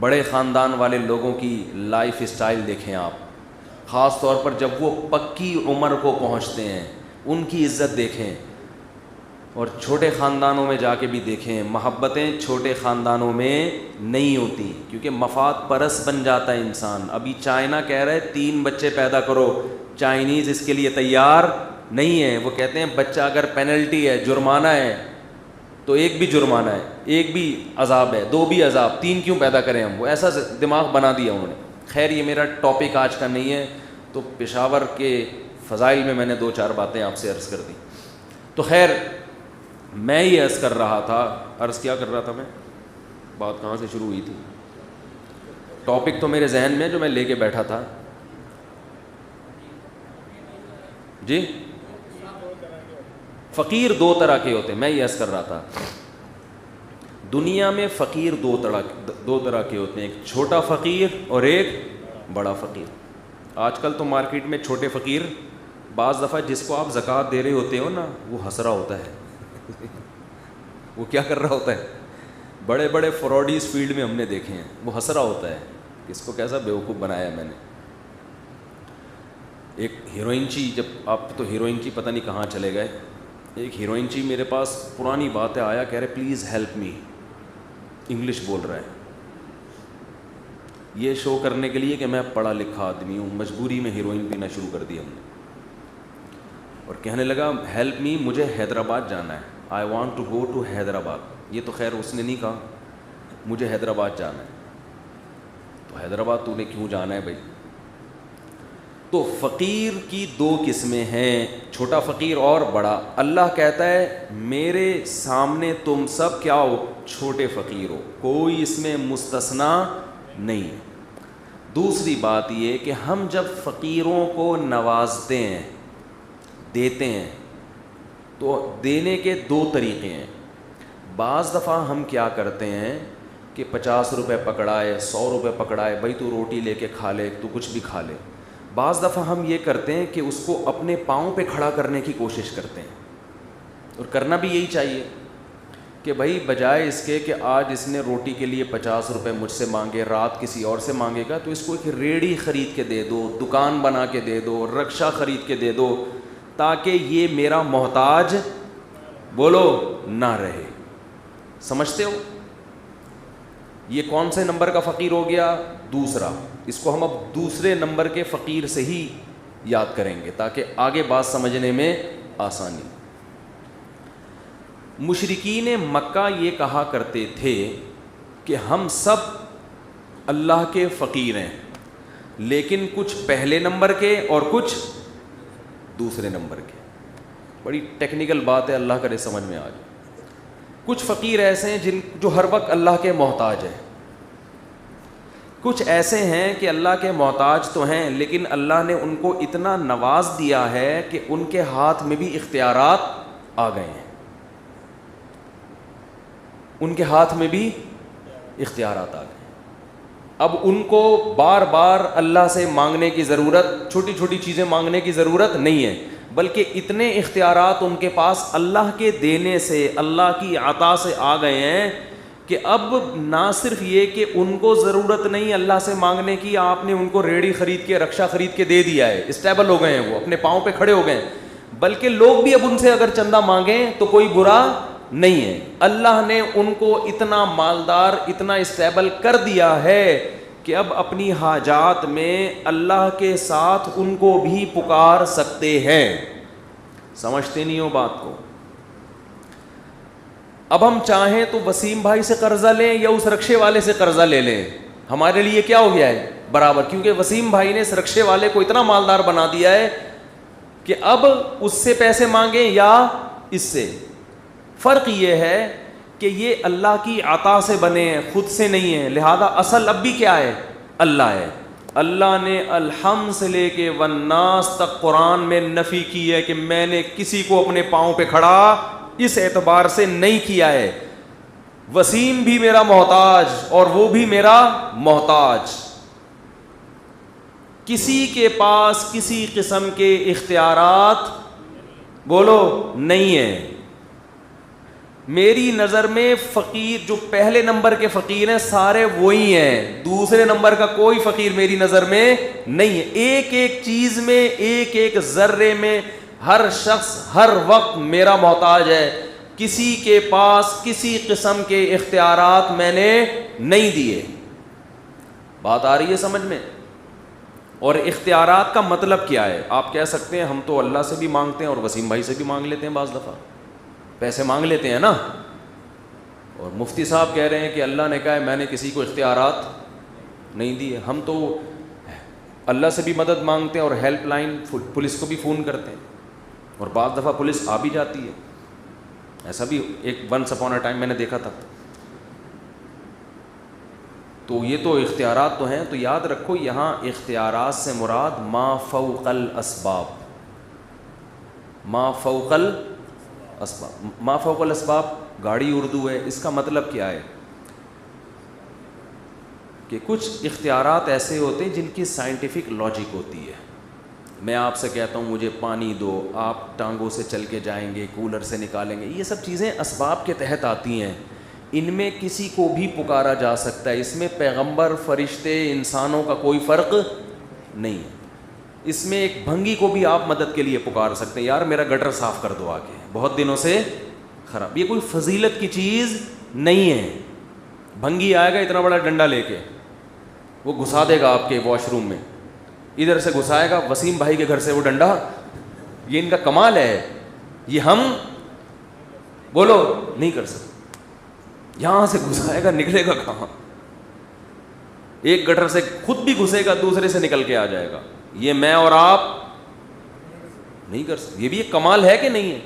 بڑے خاندان والے لوگوں کی لائف اسٹائل دیکھیں آپ, خاص طور پر جب وہ پکی عمر کو پہنچتے ہیں ان کی عزت دیکھیں. اور چھوٹے خاندانوں میں جا کے بھی دیکھیں, محبتیں چھوٹے خاندانوں میں نہیں ہوتی, کیونکہ مفاد پرست بن جاتا ہے انسان. ابھی چائنا کہہ رہے 3 بچے پیدا کرو, چائنیز اس کے لیے تیار نہیں ہے. وہ کہتے ہیں بچہ اگر پینلٹی ہے, جرمانہ ہے, تو 1 بھی جرمانہ ہے, 1 بھی عذاب ہے, 2 بھی عذاب, 3 کیوں پیدا کریں ہم. وہ ایسا دماغ بنا دیا انہوں نے. خیر یہ میرا ٹاپک آج کا نہیں ہے, تو پشاور کے فضائل میں نے 2-4 باتیں آپ سے عرض کر دی. تو خیر میں یہ عرض کر رہا تھا, عرض کیا کر رہا تھا میں, بات کہاں سے شروع ہوئی تھی, ٹاپک تو میرے ذہن میں جو میں لے کے بیٹھا تھا جی, فقیر 2 طرح کے ہوتے ہیں. میں یہ عرض کر رہا تھا دنیا میں فقیر 2 طرح کے ہوتے ہیں, ایک چھوٹا فقیر اور ایک بڑا فقیر. آج کل تو مارکیٹ میں چھوٹے فقیر, بعض دفعہ جس کو آپ زکوٰۃ دے رہے ہوتے ہو نا وہ ہنس رہا ہوتا ہے. وہ کیا کر رہا ہوتا ہے, بڑے بڑے فراڈی اس فیلڈ میں ہم نے دیکھے ہیں, وہ ہنس رہا ہوتا ہے کہ اس کو کیسا بیوقوف بنایا میں نے. ایک ہیروئن چی, جب آپ تو ہیروئن چی پتہ نہیں کہاں چلے گئے, ایک ہیروئن چی میرے پاس پرانی بات ہے آیا, کہہ رہے پلیز ہیلپ می, انگلش بول رہا ہے, یہ شو کرنے کے لیے کہ میں پڑھا لکھا آدمی ہوں. مجبوری میں ہیروئن پینا شروع کر دی ہم نے, اور کہنے لگا ہیلپ می, مجھے حیدرآباد جانا ہے, I want to go to Hyderabad. یہ تو خیر اس نے نہیں کہا, مجھے حیدرآباد جانا ہے. تو حیدرآباد تو نے کیوں جانا ہے بھائی. تو فقیر کی 2 قسمیں ہیں, چھوٹا فقیر اور بڑا. اللہ کہتا ہے میرے سامنے تم سب کیا ہو, چھوٹے فقیر ہو, کوئی اس میں مستثنا نہیں ہے. دوسری بات یہ کہ ہم جب فقیروں کو نوازتے ہیں, دیتے ہیں, تو دینے کے 2 طریقے ہیں. بعض دفعہ ہم کیا کرتے ہیں کہ 50 روپے پکڑائے, 100 روپے پکڑائے, بھائی تو روٹی لے کے کھا لے, تو کچھ بھی کھا لے. بعض دفعہ ہم یہ کرتے ہیں کہ اس کو اپنے پاؤں پہ کھڑا کرنے کی کوشش کرتے ہیں, اور کرنا بھی یہی چاہیے کہ بھائی بجائے اس کے کہ آج اس نے روٹی کے لیے 50 روپے مجھ سے مانگے, رات کسی اور سے مانگے گا, تو اس کو ایک ریڑھی خرید کے دے دو, دکان بنا کے دے دو, رکشہ خرید کے دے دو, تاکہ یہ میرا محتاج بولو نہ رہے. سمجھتے ہو, یہ کون سے نمبر کا فقیر ہو گیا, دوسرا. اس کو ہم اب دوسرے نمبر کے فقیر سے ہی یاد کریں گے تاکہ آگے بات سمجھنے میں آسانی. مشرکین مکہ یہ کہا کرتے تھے کہ ہم سب اللہ کے فقیر ہیں, لیکن کچھ پہلے نمبر کے اور کچھ دوسرے نمبر کے. بڑی ٹیکنیکل بات ہے, اللہ کرے سمجھ میں آ جائے. کچھ فقیر ایسے ہیں جو ہر وقت اللہ کے محتاج ہیں, کچھ ایسے ہیں کہ اللہ کے محتاج تو ہیں لیکن اللہ نے ان کو اتنا نواز دیا ہے کہ ان کے ہاتھ میں بھی اختیارات آ گئے ہیں، ان کے ہاتھ میں بھی اختیارات آ گئے۔ اب ان کو بار بار اللہ سے مانگنے کی ضرورت، چھوٹی چھوٹی چیزیں مانگنے کی ضرورت نہیں ہے، بلکہ اتنے اختیارات ان کے پاس اللہ کے دینے سے، اللہ کی عطا سے آ گئے ہیں کہ اب نہ صرف یہ کہ ان کو ضرورت نہیں اللہ سے مانگنے کی، آپ نے ان کو ریڑھی خرید کے، رکشہ خرید کے دے دیا ہے، اسٹیبل ہو گئے ہیں، وہ اپنے پاؤں پہ کھڑے ہو گئے ہیں، بلکہ لوگ بھی اب ان سے اگر چندہ مانگیں تو کوئی برا نہیں ہے۔ اللہ نے ان کو اتنا مالدار، اتنا اسٹیبل کر دیا ہے کہ اب اپنی حاجات میں اللہ کے ساتھ ان کو بھی پکار سکتے ہیں۔ سمجھتے نہیں ہو بات کو؟ اب ہم چاہیں تو وسیم بھائی سے قرضہ لیں یا اس رکشے والے سے قرضہ لے لیں، ہمارے لیے کیا ہو گیا ہے؟ برابر، کیونکہ وسیم بھائی نے اس رکشے والے کو اتنا مالدار بنا دیا ہے کہ اب اس سے پیسے مانگیں یا اس سے۔ فرق یہ ہے کہ یہ اللہ کی عطا سے بنے ہیں، خود سے نہیں ہیں، لہذا اصل اب بھی کیا ہے؟ اللہ ہے۔ اللہ نے الحمد سے لے کے والناس تک قرآن میں نفی کی ہے کہ میں نے کسی کو اپنے پاؤں پہ کھڑا اس اعتبار سے نہیں کیا ہے۔ وسیم بھی میرا محتاج اور وہ بھی میرا محتاج، کسی کے پاس کسی قسم کے اختیارات بولو نہیں ہے۔ میری نظر میں فقیر جو پہلے نمبر کے فقیر ہیں سارے وہی ہیں، دوسرے نمبر کا کوئی فقیر میری نظر میں نہیں ہے۔ ایک ایک چیز میں، ایک ایک ذرے میں ہر شخص ہر وقت میرا محتاج ہے، کسی کے پاس کسی قسم کے اختیارات میں نے نہیں دیے۔ بات آ رہی ہے سمجھ میں؟ اور اختیارات کا مطلب کیا ہے؟ آپ کہہ سکتے ہیں ہم تو اللہ سے بھی مانگتے ہیں اور وسیم بھائی سے بھی مانگ لیتے ہیں، بعض دفعہ پیسے مانگ لیتے ہیں نا، اور مفتی صاحب کہہ رہے ہیں کہ اللہ نے کہا ہے میں نے کسی کو اختیارات نہیں دیے۔ ہم تو اللہ سے بھی مدد مانگتے ہیں اور ہیلپ لائن پولیس کو بھی فون کرتے ہیں، اور بعض دفعہ پولیس آ بھی جاتی ہے، ایسا بھی ایک ونس اپون اے ٹائم میں نے دیکھا تھا۔ تو یہ تو اختیارات تو ہیں، تو یاد رکھو یہاں اختیارات سے مراد ما فوق الاسباب، ما فوق الاسباب، ما فوق الاسباب گاڑی اردو ہے، اس کا مطلب کیا ہے کہ کچھ اختیارات ایسے ہوتے ہیں جن کی سائنٹیفک لاجک ہوتی ہے۔ میں آپ سے کہتا ہوں مجھے پانی دو، آپ ٹانگوں سے چل کے جائیں گے، کولر سے نکالیں گے، یہ سب چیزیں اسباب کے تحت آتی ہیں، ان میں کسی کو بھی پکارا جا سکتا ہے، اس میں پیغمبر، فرشتے، انسانوں کا کوئی فرق نہیں ہے۔ اس میں ایک بھنگی کو بھی آپ مدد کے لیے پکار سکتے ہیں، یار میرا گٹر صاف کر دو آ کے، بہت دنوں سے خراب، یہ کوئی فضیلت کی چیز نہیں ہے۔ بھنگی آئے گا اتنا بڑا ڈنڈا لے کے، وہ گھسا دے گا آپ کے واش روم میں، ادھر سے گھسائے گا وسیم بھائی کے گھر سے وہ ڈنڈا، یہ ان کا کمال ہے، یہ ہم بولو نہیں کر سکتے۔ یہاں سے گھسائے گا، نکلے گا کہاں؟ ایک گٹر سے خود بھی گھسے گا، دوسرے سے نکل کے آ جائے گا، یہ میں اور آپ نہیں کر سکتے۔ یہ بھی ایک کمال ہے کہ نہیں ہے؟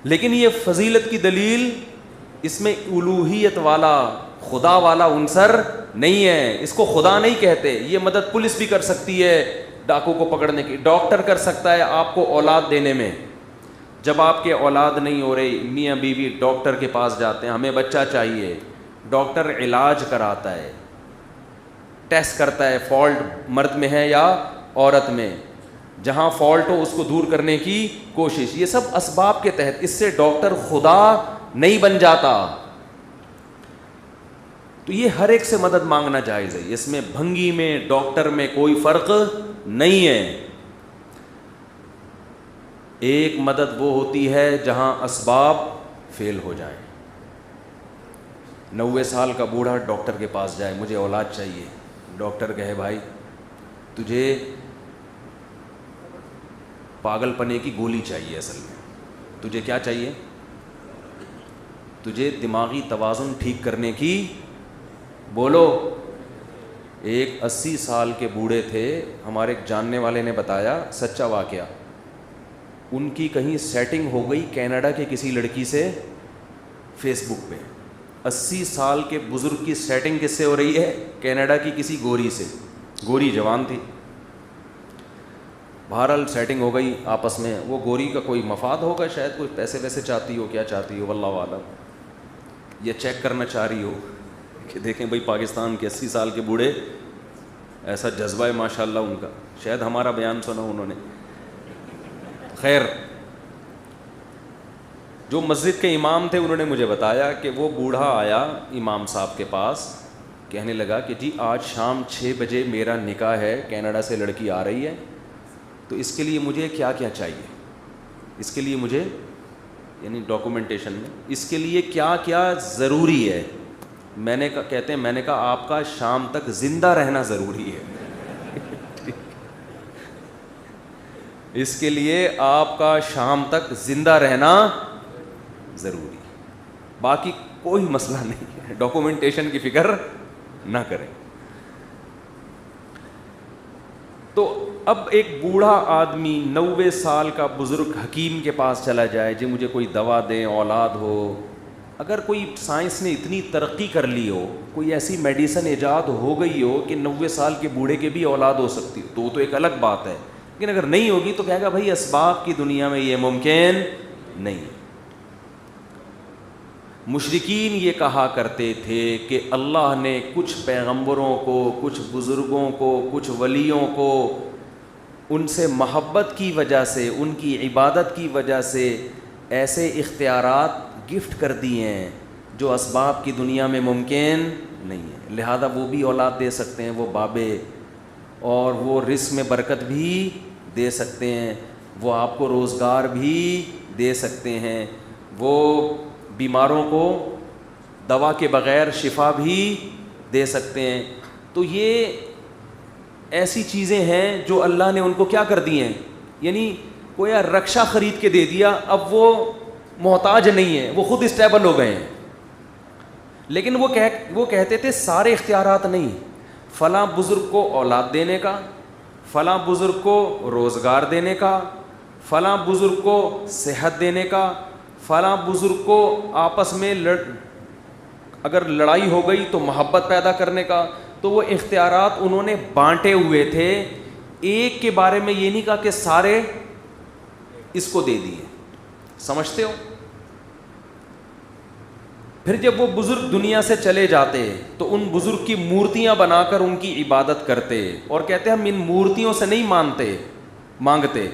لیکن یہ فضیلت کی دلیل اس میں الوہیت والا، خدا والا عنصر نہیں ہے، اس کو خدا نہیں کہتے۔ یہ مدد پولیس بھی کر سکتی ہے ڈاکو کو پکڑنے کی، ڈاکٹر کر سکتا ہے آپ کو اولاد دینے میں۔ جب آپ کے اولاد نہیں ہو رہی، میاں بیوی ڈاکٹر کے پاس جاتے ہیں، ہمیں بچہ چاہیے، ڈاکٹر علاج کراتا ہے، ٹیسٹ کرتا ہے فالٹ مرد میں ہے یا عورت میں، جہاں فالٹ ہو اس کو دور کرنے کی کوشش، یہ سب اسباب کے تحت، اس سے ڈاکٹر خدا نہیں بن جاتا۔ تو یہ ہر ایک سے مدد مانگنا جائز ہے، اس میں بھنگی میں، ڈاکٹر میں کوئی فرق نہیں ہے۔ ایک مدد وہ ہوتی ہے جہاں اسباب فیل ہو جائیں۔ 90 سال کا بوڑھا ڈاکٹر کے پاس جائے، مجھے اولاد چاہیے، ڈاکٹر کہے بھائی تجھے پاگل پنے کی گولی چاہیے، اصل میں تجھے کیا چاہیے؟ تجھے دماغی توازن ٹھیک کرنے کی، بولو۔ ایک 80 سال کے بوڑھے تھے، ہمارے ایک جاننے والے نے بتایا، سچا واقعہ، ان کی کہیں سیٹنگ ہو گئی کینیڈا کے کسی لڑکی سے فیس بک پہ، 80 سال کے بزرگ کی سیٹنگ کس سے ہو رہی ہے؟ کینیڈا کی کسی گوری سے. گوری جوان تھی, بہرحال سیٹنگ ہو گئی آپس میں. وہ گوری کا کوئی مفاد ہوگا شاید, کوئی پیسے ویسے چاہتی ہو, کیا چاہتی ہو واللہ عالم, یہ چیک کرنا چاہ رہی ہو کہ دیکھیں بھئی پاکستان کے 80 سال کے بوڑھے, ایسا جذبہ ہے ماشاء اللہ ان کا. شاید ہمارا بیان سنا انہوں نے. خیر, جو مسجد کے امام تھے انہوں نے مجھے بتایا کہ وہ بوڑھا آیا امام صاحب کے پاس, کہنے لگا کہ جی آج شام 6 بجے میرا نکاح ہے, کینیڈا سے لڑکی آ رہی ہے, تو اس کے لیے مجھے کیا کیا چاہیے, اس کے لیے مجھے یعنی ڈاکومنٹیشن میں اس کے لیے کیا کیا ضروری ہے. میں نے کہا آپ کا شام تک زندہ رہنا ضروری ہے. اس کے لیے آپ کا شام تک زندہ رہنا ضروری, باقی کوئی مسئلہ نہیں ہے, ڈاکومنٹیشن کی فکر نہ کریں. تو اب ایک بوڑھا آدمی 90 سال کا بزرگ حکیم کے پاس چلا جائے, جی مجھے کوئی دوا دیں, اولاد ہو. اگر کوئی سائنس نے اتنی ترقی کر لی ہو, کوئی ایسی میڈیسن ایجاد ہو گئی ہو کہ 90 سال کے بوڑھے کے بھی اولاد ہو سکتی ہو, تو وہ تو ایک الگ بات ہے. لیکن اگر نہیں ہوگی تو کہے گا بھائی اسباب کی دنیا میں یہ ممکن نہیں. مشرکین یہ کہا کرتے تھے کہ اللہ نے کچھ پیغمبروں کو, کچھ بزرگوں کو, کچھ ولیوں کو ان سے محبت کی وجہ سے, ان کی عبادت کی وجہ سے ایسے اختیارات گفٹ کر دیے ہیں جو اسباب کی دنیا میں ممکن نہیں ہے. لہذا وہ بھی اولاد دے سکتے ہیں, وہ بابے, اور وہ رزق میں برکت بھی دے سکتے ہیں, وہ آپ کو روزگار بھی دے سکتے ہیں, وہ بیماروں کو دوا کے بغیر شفا بھی دے سکتے ہیں. تو یہ ایسی چیزیں ہیں جو اللہ نے ان کو کیا کر دی ہیں, یعنی کوئی رکشہ خرید کے دے دیا, اب وہ محتاج نہیں ہے, وہ خود اسٹیبل ہو گئے ہیں. لیکن وہ کہتے تھے سارے اختیارات نہیں, فلاں بزرگ کو اولاد دینے کا, فلاں بزرگ کو روزگار دینے کا, فلاں بزرگ کو صحت دینے کا, فلاں بزرگ کو آپس میں اگر لڑائی ہو گئی تو محبت پیدا کرنے کا. تو وہ اختیارات انہوں نے بانٹے ہوئے تھے, ایک کے بارے میں یہ نہیں کہا کہ سارے اس کو دے دیے. سمجھتے ہو؟ پھر جب وہ بزرگ دنیا سے چلے جاتے تو ان بزرگ کی مورتیاں بنا کر ان کی عبادت کرتے, اور کہتے ہم ان مورتیوں سے نہیں مانگتے,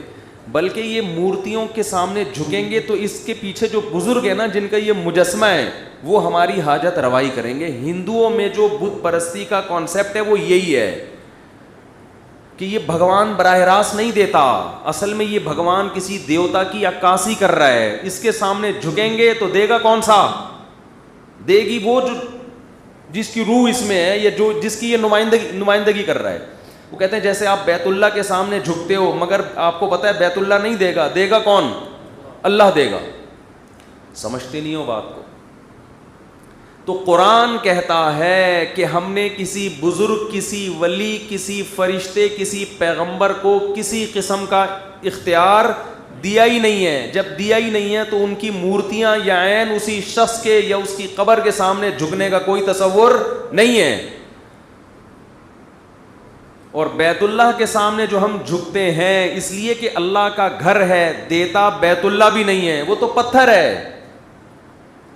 بلکہ یہ مورتیوں کے سامنے جھکیں گے تو اس کے پیچھے جو بزرگ ہے نا, جن کا یہ مجسمہ ہے, وہ ہماری حاجت روائی کریں گے. ہندوؤں میں جو بت پرستی کا کانسیپٹ ہے وہ یہی ہے کہ یہ بھگوان براہ راست نہیں دیتا, اصل میں یہ بھگوان کسی دیوتا کی عکاسی کر رہا ہے. اس کے سامنے جھکیں گے تو دے گا کون سا؟ دے گی وہ جو جس کی روح اس میں ہے, یا جو جس کی یہ نمائندگی کر رہا ہے. وہ کہتے ہیں جیسے آپ بیت اللہ کے سامنے جھکتے ہو, مگر آپ کو پتہ ہے بیت اللہ نہیں دے گا, دے گا کون؟ اللہ دے گا. سمجھتے نہیں ہو بات کو. تو قرآن کہتا ہے کہ ہم نے کسی بزرگ, کسی ولی, کسی فرشتے, کسی پیغمبر کو کسی قسم کا اختیار دیا ہی نہیں ہے. جب دیا ہی نہیں ہے تو ان کی مورتیاں یا عین اسی شخص کے یا اس کی قبر کے سامنے جھکنے کا کوئی تصور نہیں ہے. اور بیت اللہ کے سامنے جو ہم جھکتے ہیں اس لیے کہ اللہ کا گھر ہے, دیتا بیت اللہ بھی نہیں ہے, وہ تو پتھر ہے.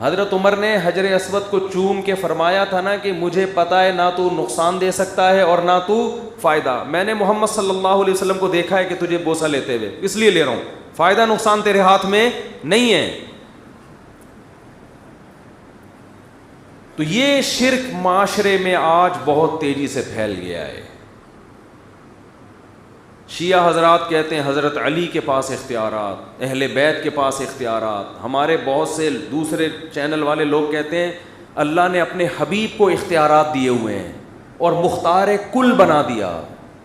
حضرت عمر نے حجر اسود کو چوم کے فرمایا تھا نا کہ مجھے پتہ ہے نہ تو نقصان دے سکتا ہے اور نہ تو فائدہ. میں نے محمد صلی اللہ علیہ وسلم کو دیکھا ہے کہ تجھے بوسہ لیتے ہوئے, اس لیے لے رہا ہوں, فائدہ نقصان تیرے ہاتھ میں نہیں ہے. تو یہ شرک معاشرے میں آج بہت تیزی سے پھیل گیا ہے. شیعہ حضرات کہتے ہیں حضرت علی کے پاس اختیارات, اہل بیت کے پاس اختیارات. ہمارے بہت سے دوسرے چینل والے لوگ کہتے ہیں اللہ نے اپنے حبیب کو اختیارات دیے ہوئے ہیں اور مختار کل بنا دیا.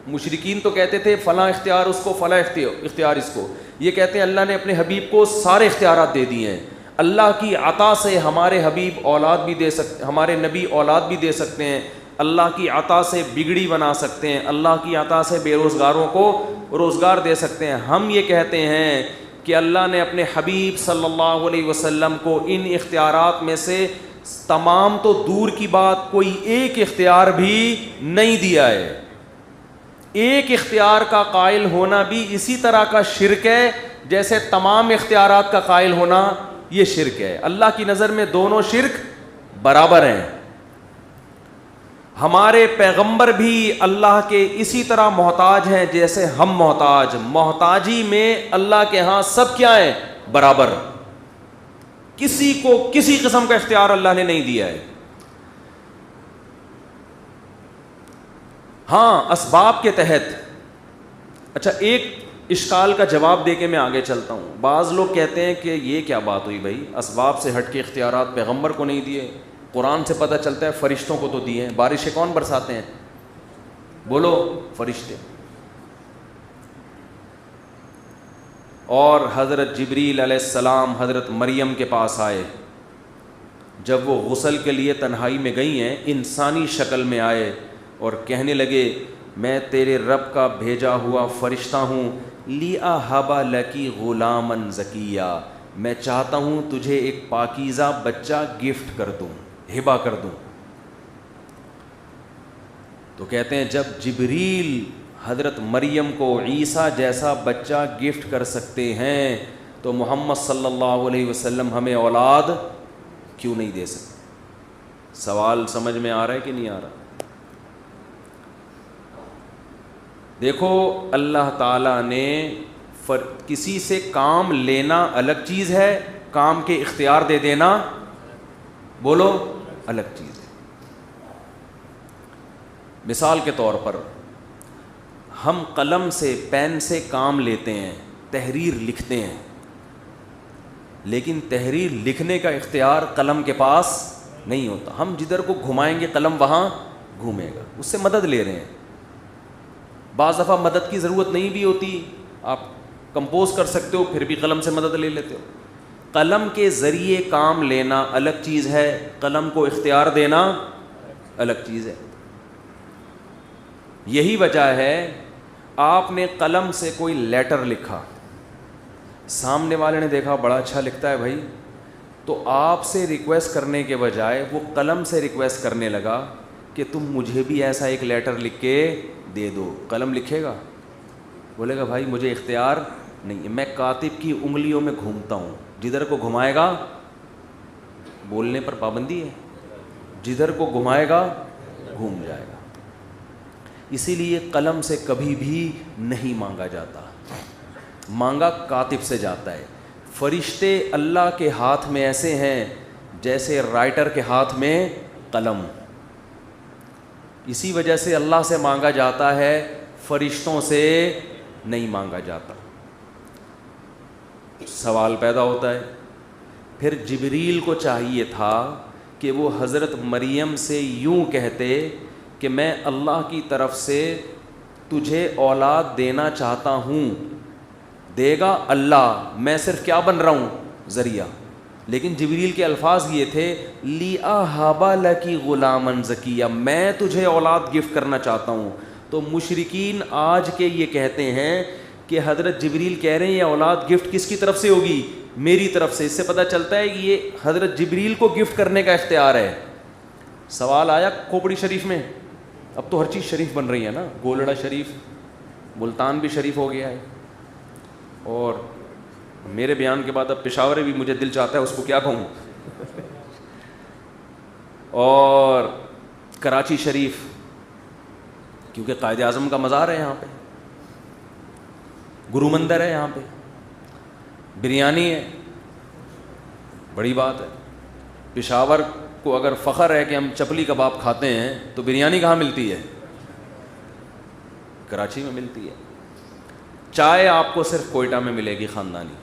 مشرکین تو کہتے تھے فلاں اختیار اس کو, فلاں اختیار اس کو. یہ کہتے ہیں اللہ نے اپنے حبیب کو سارے اختیارات دے دیے ہیں. اللہ کی عطا سے ہمارے حبیب اولاد بھی دے سکتے, ہمارے نبی اولاد بھی دے سکتے ہیں. اللہ کی عطا سے بگڑی بنا سکتے ہیں, اللہ کی عطا سے بے روزگاروں کو روزگار دے سکتے ہیں. ہم یہ کہتے ہیں کہ اللہ نے اپنے حبیب صلی اللہ علیہ وسلم کو ان اختیارات میں سے تمام تو دور کی بات، کوئی ایک اختیار بھی نہیں دیا ہے. ایک اختیار کا قائل ہونا بھی اسی طرح کا شرک ہے جیسے تمام اختیارات کا قائل ہونا یہ شرک ہے. اللہ کی نظر میں دونوں شرک برابر ہیں. ہمارے پیغمبر بھی اللہ کے اسی طرح محتاج ہیں جیسے ہم محتاج. محتاجی میں اللہ کے ہاں سب کیا ہیں؟ برابر. کسی کو کسی قسم کا اختیار اللہ نے نہیں دیا ہے. ہاں اسباب کے تحت. اچھا ایک اشکال کا جواب دے کے میں آگے چلتا ہوں. بعض لوگ کہتے ہیں کہ یہ کیا بات ہوئی بھائی، اسباب سے ہٹ کے اختیارات پیغمبر کو نہیں دیے، قرآن سے پتہ چلتا ہے فرشتوں کو تو دیے ہیں. بارشیں کون برساتے ہیں؟ بولو، فرشتے. اور حضرت جبریل علیہ السلام حضرت مریم کے پاس آئے، جب وہ غسل کے لیے تنہائی میں گئی ہیں انسانی شکل میں آئے اور کہنے لگے میں تیرے رب کا بھیجا ہوا فرشتہ ہوں، لِأَهَبَ لَكِ غُلَامًا زَكِيًّا، میں چاہتا ہوں تجھے ایک پاکیزہ بچہ گفٹ کر دوں، ہبہ کر دوں. تو کہتے ہیں جب جبریل حضرت مریم کو عیسیٰ جیسا بچہ گفٹ کر سکتے ہیں تو محمد صلی اللہ علیہ وسلم ہمیں اولاد کیوں نہیں دے سکتے؟ سوال سمجھ میں آ رہا ہے کہ نہیں آ رہا؟ دیکھو اللہ تعالیٰ نے کسی سے کام لینا الگ چیز ہے، کام کے اختیار دے دینا بولو الگ چیز ہے. مثال کے طور پر ہم قلم سے پین سے کام لیتے ہیں، تحریر لکھتے ہیں، لیکن تحریر لکھنے کا اختیار قلم کے پاس نہیں ہوتا. ہم جدھر کو گھمائیں گے قلم وہاں گھومے گا، اس سے مدد لے رہے ہیں. بعض دفعہ مدد کی ضرورت نہیں بھی ہوتی، آپ کمپوز کر سکتے ہو پھر بھی قلم سے مدد لے لیتے ہو. قلم کے ذریعے کام لینا الگ چیز ہے، قلم کو اختیار دینا الگ چیز ہے. یہی وجہ ہے آپ نے قلم سے کوئی لیٹر لکھا، سامنے والے نے دیکھا بڑا اچھا لکھتا ہے بھائی، تو آپ سے ریکویسٹ کرنے کے بجائے وہ قلم سے ریکویسٹ کرنے لگا کہ تم مجھے بھی ایسا ایک لیٹر لکھ کے دے دو. قلم لکھے گا؟ بولے گا بھائی مجھے اختیار نہیں ہے، میں کاتب کی انگلیوں میں گھومتا ہوں، جدھر کو گھمائے گا بولنے پر پابندی ہے، جدھر کو گھمائے گا گھوم جائے گا. اسی لیے قلم سے کبھی بھی نہیں مانگا جاتا، مانگا کاتب سے جاتا ہے. فرشتے اللہ کے ہاتھ میں ایسے ہیں جیسے رائٹر کے ہاتھ میں قلم. اسی وجہ سے اللہ سے مانگا جاتا ہے، فرشتوں سے نہیں مانگا جاتا. سوال پیدا ہوتا ہے پھر جبریل کو چاہیے تھا کہ وہ حضرت مریم سے یوں کہتے کہ میں اللہ کی طرف سے تجھے اولاد دینا چاہتا ہوں، دے گا اللہ، میں صرف کیا بن رہا ہوں؟ ذریعہ. لیکن جبریل کے الفاظ یہ تھے لِأَهَبَ لَكِ غُلَامًا زَكِيًّا، میں تجھے اولاد گفٹ کرنا چاہتا ہوں. تو مشرکین آج کے یہ کہتے ہیں کہ حضرت جبریل کہہ رہے ہیں یہ اولاد گفٹ کس کی طرف سے ہوگی؟ میری طرف سے. اس سے پتہ چلتا ہے کہ یہ حضرت جبریل کو گفٹ کرنے کا اختیار ہے. سوال آیا کھوپڑی شریف میں، اب تو ہر چیز شریف بن رہی ہے نا، گولڑا شریف، ملتان بھی شریف ہو گیا ہے، اور میرے بیان کے بعد اب پشاور بھی مجھے دل چاہتا ہے اس کو کیا کہوں، اور کراچی شریف کیونکہ قائد اعظم کا مزار ہے یہاں پہ، گرو مندر ہے یہاں پہ، بریانی ہے، بڑی بات ہے. پشاور کو اگر فخر ہے کہ ہم چپلی کباب کھاتے ہیں تو بریانی کہاں ملتی ہے؟ کراچی میں ملتی ہے. چائے آپ کو صرف کوئٹہ میں ملے گی خاندانی،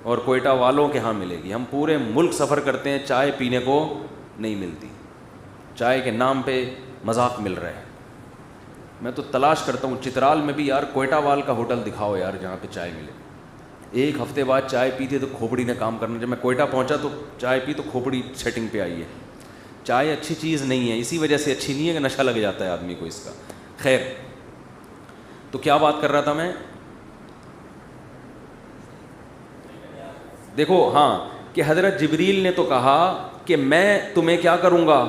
اور کوئٹہ والوں کے ہاں ملے گی. ہم پورے ملک سفر کرتے ہیں، چائے پینے کو نہیں ملتی. چائے کے نام پہ مذاق مل رہا ہے. میں تو تلاش کرتا ہوں چترال میں بھی یار کوئٹہ وال کا ہوٹل دکھاؤ یار جہاں پہ چائے ملے. ایک ہفتے بعد چائے پیتے تو کھوپڑی نے کام کرنا. جب میں کوئٹہ پہنچا تو چائے پی تو کھوپڑی سیٹنگ پہ آئی ہے. چائے اچھی چیز نہیں ہے، اسی وجہ سے اچھی نہیں ہے کہ نشہ لگ جاتا ہے آدمی کو اس کا. خیر، تو کیا بات کر رہا تھا میں؟ دیکھو ہاں کہ حضرت جبریل نے تو کہا کہ میں تمہیں کیا کروں گا؟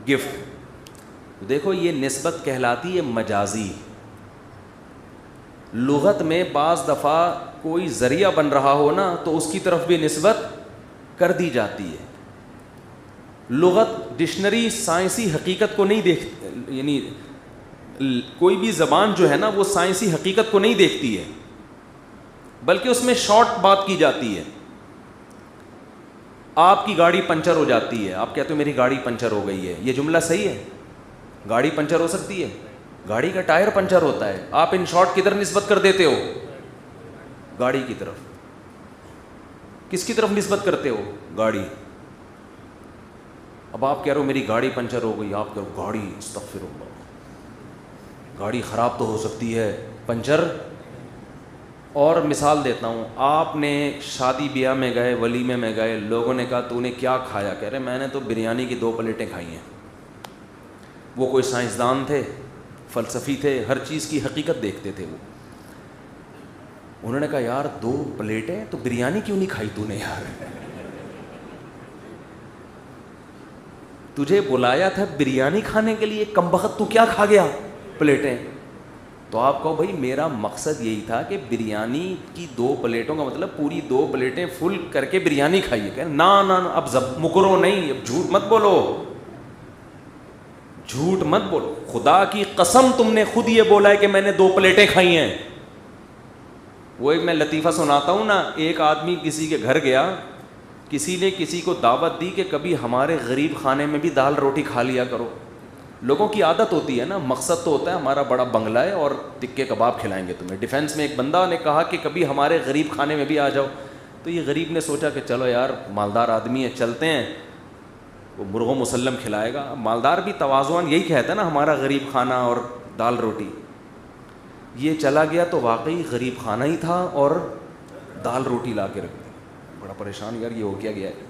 گفٹ. دیکھو یہ نسبت کہلاتی ہے مجازی. لغت میں بعض دفعہ کوئی ذریعہ بن رہا ہو نا تو اس کی طرف بھی نسبت کر دی جاتی ہے. لغت ڈکشنری سائنسی حقیقت کو نہیں دیکھتی, یعنی کوئی بھی زبان جو ہے نا وہ سائنسی حقیقت کو نہیں دیکھتی ہے, بلکہ اس میں شارٹ بات کی جاتی ہے. آپ کی گاڑی پنچر ہو جاتی ہے, آپ کہتے ہو میری گاڑی پنچر ہو گئی ہے, یہ جملہ صحیح ہے؟ گاڑی پنچر ہو سکتی ہے؟ گاڑی کا ٹائر پنچر ہوتا ہے. آپ ان شارٹ کدھر نسبت کر دیتے ہو؟ گاڑی کی طرف. کس کی طرف نسبت کرتے ہو؟ گاڑی. اب آپ کہہ رہے ہو میری گاڑی پنچر ہو گئی, آپ کہہ رہے ہو گاڑی, استغفر اللہ, گاڑی خراب تو ہو سکتی ہے, پنچر. اور مثال دیتا ہوں, آپ نے شادی بیاہ میں گئے, ولیمے میں گئے, لوگوں نے کہا تو نے کیا کھایا؟ کہہ رہے میں نے تو بریانی کی 2 پلیٹیں کھائی ہیں. وہ کوئی سائنسدان تھے, فلسفی تھے, ہر چیز کی حقیقت دیکھتے تھے. وہ انہوں نے کہا یار 2 پلیٹیں تو بریانی کیوں نہیں کھائی تو نے یار؟ تجھے بلایا تھا بریانی کھانے کے لیے, کم بخت تو کیا کھا گیا؟ پلیٹیں. تو آپ کہو بھائی میرا مقصد یہی تھا کہ بریانی کی 2 پلیٹوں کا مطلب پوری 2 پلیٹیں فل کر کے بریانی کھائیے. کہ نا اب مکرو نہیں, اب جھوٹ مت بولو, جھوٹ مت بولو. خدا کی قسم تم نے خود یہ بولا ہے کہ میں نے 2 پلیٹیں کھائی ہیں. وہ ایک میں لطیفہ سناتا ہوں نا, ایک آدمی کسی کے گھر گیا, کسی نے کسی کو دعوت دی کہ کبھی ہمارے غریب خانے میں بھی دال روٹی کھا لیا کرو. لوگوں کی عادت ہوتی ہے نا, مقصد تو ہوتا ہے ہمارا بڑا بنگلہ ہے اور ٹکے کباب کھلائیں گے تمہیں. ڈیفینس میں ایک بندہ نے کہا کہ کبھی ہمارے غریب خانے میں بھی آ جاؤ. تو یہ غریب نے سوچا کہ چلو یار مالدار آدمی ہے, چلتے ہیں, وہ مرغ و مسلم کھلائے گا. مالدار بھی تواضعاً یہی کہتا ہے نا ہمارا غریب خانہ اور دال روٹی. یہ چلا گیا تو واقعی غریب خانہ ہی تھا اور دال روٹی لا کے رکھ دی. بڑا پریشان, یار یہ ہو کیا گیا ہے.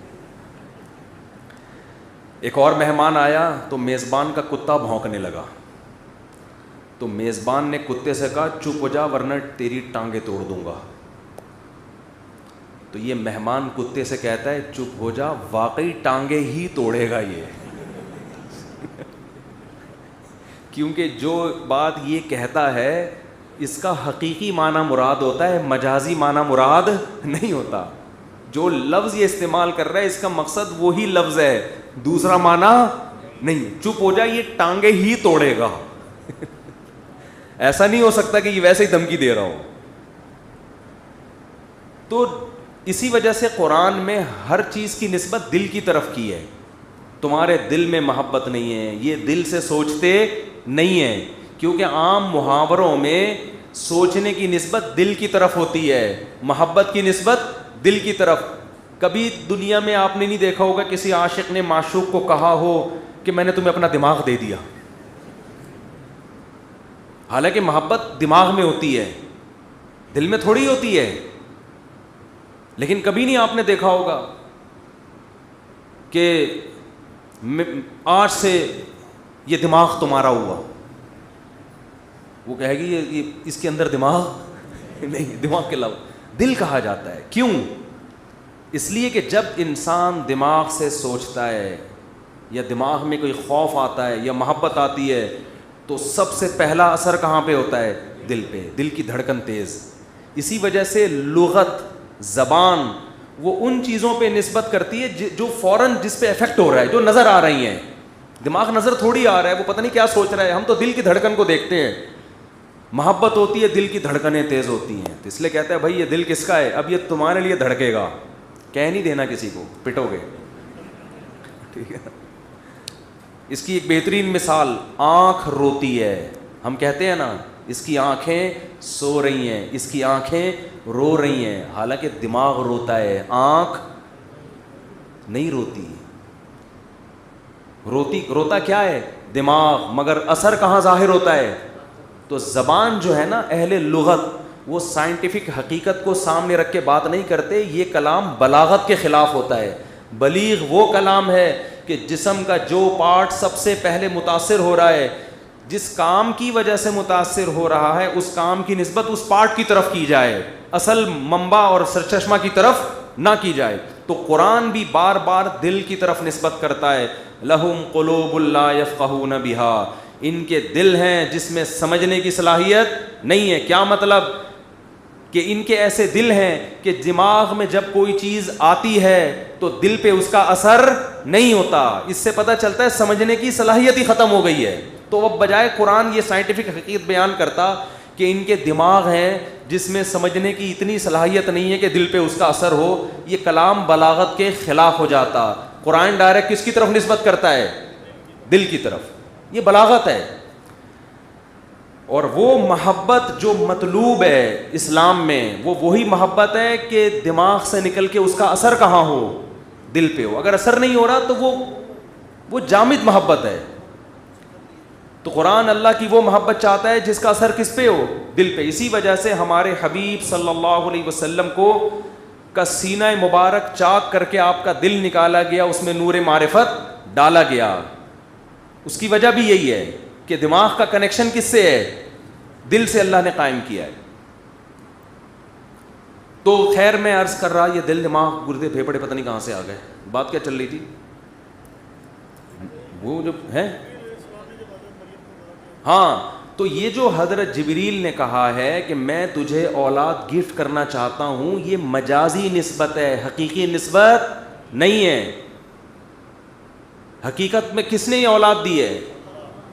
ایک اور مہمان آیا تو میزبان کا کتا بھونکنے لگا. تو میزبان نے کتے سے کہا چپ ہو جا ورنہ تیری ٹانگیں توڑ دوں گا. تو یہ مہمان کتے سے کہتا ہے چپ ہو جا, واقعی ٹانگیں ہی توڑے گا یہ. کیونکہ جو بات یہ کہتا ہے اس کا حقیقی معنی مراد ہوتا ہے, مجازی معنی مراد نہیں ہوتا. جو لفظ یہ استعمال کر رہا ہے اس کا مقصد وہی لفظ ہے, دوسرا معنی نہیں. چپ ہو جائے, یہ ٹانگیں ہی توڑے گا. ایسا نہیں ہو سکتا کہ یہ ویسے ہی دھمکی دے رہا ہو. تو اسی وجہ سے قرآن میں ہر چیز کی نسبت دل کی طرف کی ہے. تمہارے دل میں محبت نہیں ہے, یہ دل سے سوچتے نہیں ہیں, کیونکہ عام محاوروں میں سوچنے کی نسبت دل کی طرف ہوتی ہے, محبت کی نسبت دل کی طرف. کبھی دنیا میں آپ نے نہیں دیکھا ہوگا کسی عاشق نے معشوق کو کہا ہو کہ میں نے تمہیں اپنا دماغ دے دیا. حالانکہ محبت دماغ میں ہوتی ہے, دل میں تھوڑی ہوتی ہے. لیکن کبھی نہیں آپ نے دیکھا ہوگا کہ آج سے یہ دماغ تمہارا ہوا. وہ کہے گی یہ اس کے اندر دماغ نہیں, دماغ کے علاوہ دل کہا جاتا ہے. کیوں؟ اس لیے کہ جب انسان دماغ سے سوچتا ہے یا دماغ میں کوئی خوف آتا ہے یا محبت آتی ہے تو سب سے پہلا اثر کہاں پہ ہوتا ہے؟ دل پہ, دل کی دھڑکن تیز. اسی وجہ سے لغت, زبان وہ ان چیزوں پہ نسبت کرتی ہے جو فوراً جس پہ افیکٹ ہو رہا ہے, جو نظر آ رہی ہیں. دماغ نظر تھوڑی آ رہا ہے, وہ پتہ نہیں کیا سوچ رہا ہے, ہم تو دل کی دھڑکن کو دیکھتے ہیں. محبت ہوتی ہے, دل کی دھڑکنیں تیز ہوتی ہیں. تو اس لیے کہتا ہے بھائی یہ دل کس کا ہے, اب یہ تمہارے لیے دھڑکے گا, کہہ نہیں دینا کسی کو, پٹو گے. ٹھیک ہے. اس کی ایک بہترین مثال, آنکھ روتی ہے. ہم کہتے ہیں نا اس کی آنکھیں سو رہی ہیں, اس کی آنکھیں رو رہی ہیں. حالانکہ دماغ روتا ہے, آنکھ نہیں روتی. روتا کیا ہے؟ دماغ. مگر اثر کہاں ظاہر ہوتا ہے؟ تو زبان جو ہے نا, اہل لغت وہ سائنٹیفک حقیقت کو سامنے رکھ کے بات نہیں کرتے. یہ کلام بلاغت کے خلاف ہوتا ہے. بلیغ وہ کلام ہے کہ جسم کا جو پارٹ سب سے پہلے متاثر ہو رہا ہے, جس کام کی وجہ سے متاثر ہو رہا ہے, اس کام کی نسبت اس پارٹ کی طرف کی جائے, اصل منبع اور سرچشمہ کی طرف نہ کی جائے. تو قرآن بھی بار بار دل کی طرف نسبت کرتا ہے. لہم قلوب لا یفقہون بہا, ان کے دل ہیں جس میں سمجھنے کی صلاحیت نہیں ہے. کیا مطلب؟ کہ ان کے ایسے دل ہیں کہ دماغ میں جب کوئی چیز آتی ہے تو دل پہ اس کا اثر نہیں ہوتا. اس سے پتہ چلتا ہے سمجھنے کی صلاحیت ہی ختم ہو گئی ہے. تو اب بجائے قرآن یہ سائنٹیفک حقیقت بیان کرتا کہ ان کے دماغ ہیں جس میں سمجھنے کی اتنی صلاحیت نہیں ہے کہ دل پہ اس کا اثر ہو, یہ کلام بلاغت کے خلاف ہو جاتا. قرآن ڈائریکٹ کس کی طرف نسبت کرتا ہے؟ دل کی طرف. یہ بلاغت ہے. اور وہ محبت جو مطلوب ہے اسلام میں, وہ وہی محبت ہے کہ دماغ سے نکل کے اس کا اثر کہاں ہو؟ دل پہ ہو. اگر اثر نہیں ہو رہا تو وہ جامد محبت ہے. تو قرآن اللہ کی وہ محبت چاہتا ہے جس کا اثر کس پہ ہو؟ دل پہ. اسی وجہ سے ہمارے حبیب صلی اللہ علیہ وسلم کو کا سینہ مبارک چاک کر کے آپ کا دل نکالا گیا, اس میں نور معرفت ڈالا گیا. اس کی وجہ بھی یہی ہے کہ دماغ کا کنیکشن کس سے ہے؟ دل سے اللہ نے قائم کیا ہے. تو خیر میں عرض کر رہا, یہ دل دماغ گردے پھیپڑے پتہ نہیں کہاں سے آ گئے. بات کیا چل رہی تھی؟ وہ جو ہے ہاں, تو یہ جو حضرت جبریل نے کہا ہے کہ میں تجھے اولاد گفٹ کرنا چاہتا ہوں, یہ مجازی نسبت ہے, حقیقی نسبت نہیں ہے. حقیقت میں کس نے یہ اولاد دی ہے؟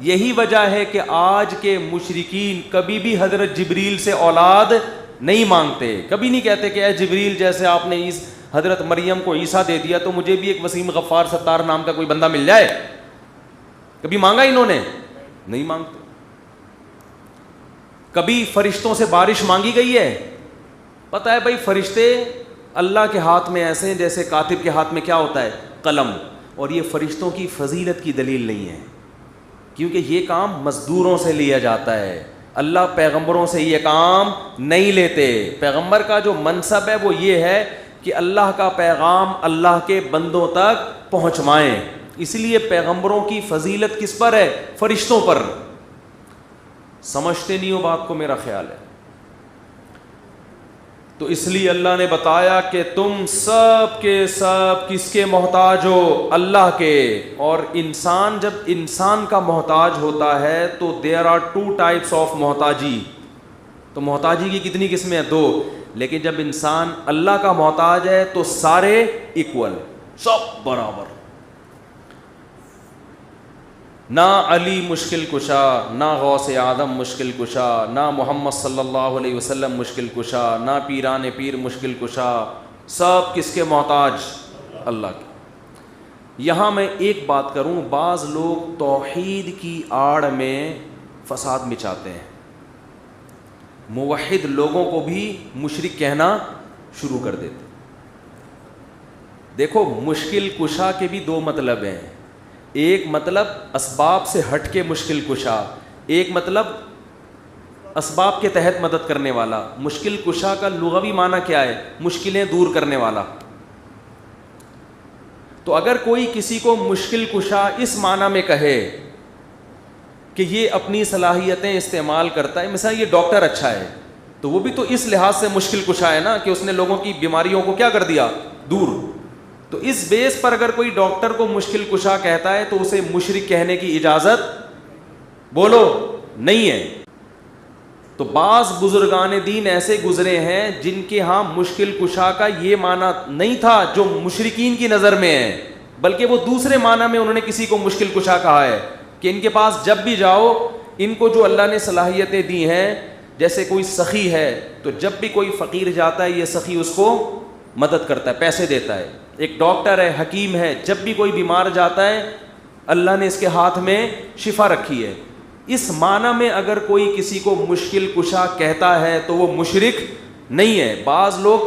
یہی وجہ ہے کہ آج کے مشرکین کبھی بھی حضرت جبریل سے اولاد نہیں مانگتے. کبھی نہیں کہتے کہ اے جبریل, جیسے آپ نے اس حضرت مریم کو عیسیٰ دے دیا تو مجھے بھی ایک وسیم غفار ستار نام کا کوئی بندہ مل جائے. کبھی مانگا انہوں نے؟ نہیں مانگتے. کبھی فرشتوں سے بارش مانگی گئی ہے؟ پتہ ہے بھائی فرشتے اللہ کے ہاتھ میں ایسے ہیں جیسے کاتب کے ہاتھ میں کیا ہوتا ہے؟ قلم. اور یہ فرشتوں کی فضیلت کی دلیل نہیں ہے, کیونکہ یہ کام مزدوروں سے لیا جاتا ہے. اللہ پیغمبروں سے یہ کام نہیں لیتے. پیغمبر کا جو منصب ہے وہ یہ ہے کہ اللہ کا پیغام اللہ کے بندوں تک پہنچوائیں. اس لیے پیغمبروں کی فضیلت کس پر ہے؟ فرشتوں پر. سمجھتے نہیں ہو بات کو, میرا خیال ہے. تو اس لیے اللہ نے بتایا کہ تم سب کے سب کس کے محتاج ہو؟ اللہ کے. اور انسان جب انسان کا محتاج ہوتا ہے تو there are two types of محتاجی. تو محتاجی کی کتنی قسمیں ہیں؟ 2. لیکن جب انسان اللہ کا محتاج ہے تو سارے ایکول, سب برابر. نہ علی مشکل کشا, نہ غوث اعظم مشکل کشا, نہ محمد صلی اللہ علیہ وسلم مشکل کشا, نہ پیران پیر مشکل کشا. سب کس کے محتاج؟ اللہ کے. یہاں میں ایک بات کروں, بعض لوگ توحید کی آڑ میں فساد مچاتے ہیں. موحد لوگوں کو بھی مشرک کہنا شروع کر دیتے. دیکھو مشکل کشا کے بھی 2 مطلب ہیں. ایک مطلب اسباب سے ہٹ کے مشکل کشا, ایک مطلب اسباب کے تحت مدد کرنے والا. مشکل کشا کا لغوی معنی کیا ہے؟ مشکلیں دور کرنے والا. تو اگر کوئی کسی کو مشکل کشا اس معنی میں کہے کہ یہ اپنی صلاحیتیں استعمال کرتا ہے, مثلا یہ ڈاکٹر اچھا ہے, تو وہ بھی تو اس لحاظ سے مشکل کشا ہے نا کہ اس نے لوگوں کی بیماریوں کو کیا کر دیا؟ دور. تو اس بیس پر اگر کوئی ڈاکٹر کو مشکل کشا کہتا ہے تو اسے مشرک کہنے کی اجازت بولو نہیں ہے. تو بعض بزرگان دین ایسے گزرے ہیں جن کے ہاں مشکل کشا کا یہ معنی نہیں تھا جو مشرکین کی نظر میں ہے, بلکہ وہ دوسرے معنی میں انہوں نے کسی کو مشکل کشا کہا ہے کہ ان کے پاس جب بھی جاؤ, ان کو جو اللہ نے صلاحیتیں دی ہیں, جیسے کوئی سخی ہے تو جب بھی کوئی فقیر جاتا ہے یہ سخی اس کو مدد کرتا ہے, پیسے دیتا ہے. ایک ڈاکٹر ہے, حکیم ہے, جب بھی کوئی بیمار جاتا ہے اللہ نے اس کے ہاتھ میں شفا رکھی ہے. اس معنی میں اگر کوئی کسی کو مشکل کشا کہتا ہے تو وہ مشرک نہیں ہے. بعض لوگ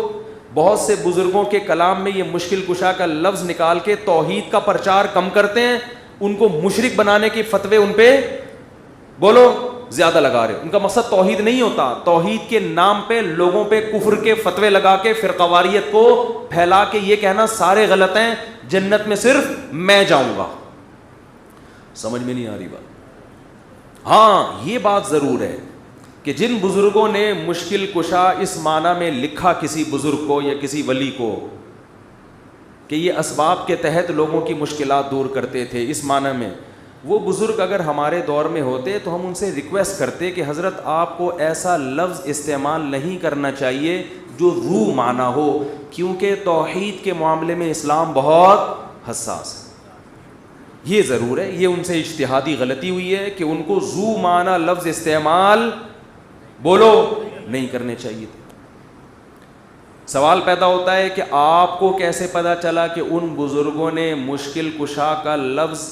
بہت سے بزرگوں کے کلام میں یہ مشکل کشا کا لفظ نکال کے توحید کا پرچار کم کرتے ہیں, ان کو مشرک بنانے کے فتوے ان پہ بولو زیادہ لگا رہے. ان کا مقصد توحید نہیں ہوتا, توحید کے نام پہ لوگوں پہ کفر کے فتوے لگا کے فرقواریت کو پھیلا کے یہ کہنا سارے غلط ہیں, جنت میں صرف میں جاؤں گا. سمجھ میں نہیں آ رہی بات؟ ہاں یہ بات ضرور ہے کہ جن بزرگوں نے مشکل کشا اس معنی میں لکھا کسی بزرگ کو یا کسی ولی کو, کہ یہ اسباب کے تحت لوگوں کی مشکلات دور کرتے تھے. اس معنی میں وہ بزرگ اگر ہمارے دور میں ہوتے تو ہم ان سے ریکویسٹ کرتے کہ حضرت آپ کو ایسا لفظ استعمال نہیں کرنا چاہیے جو روح معنی ہو, کیونکہ توحید کے معاملے میں اسلام بہت حساس ہے. یہ ضرور ہے, یہ ان سے اجتہادی غلطی ہوئی ہے کہ ان کو ذو معنی لفظ استعمال بولو نہیں کرنے چاہیے تھے. سوال پیدا ہوتا ہے کہ آپ کو کیسے پتہ چلا کہ ان بزرگوں نے مشکل کشا کا لفظ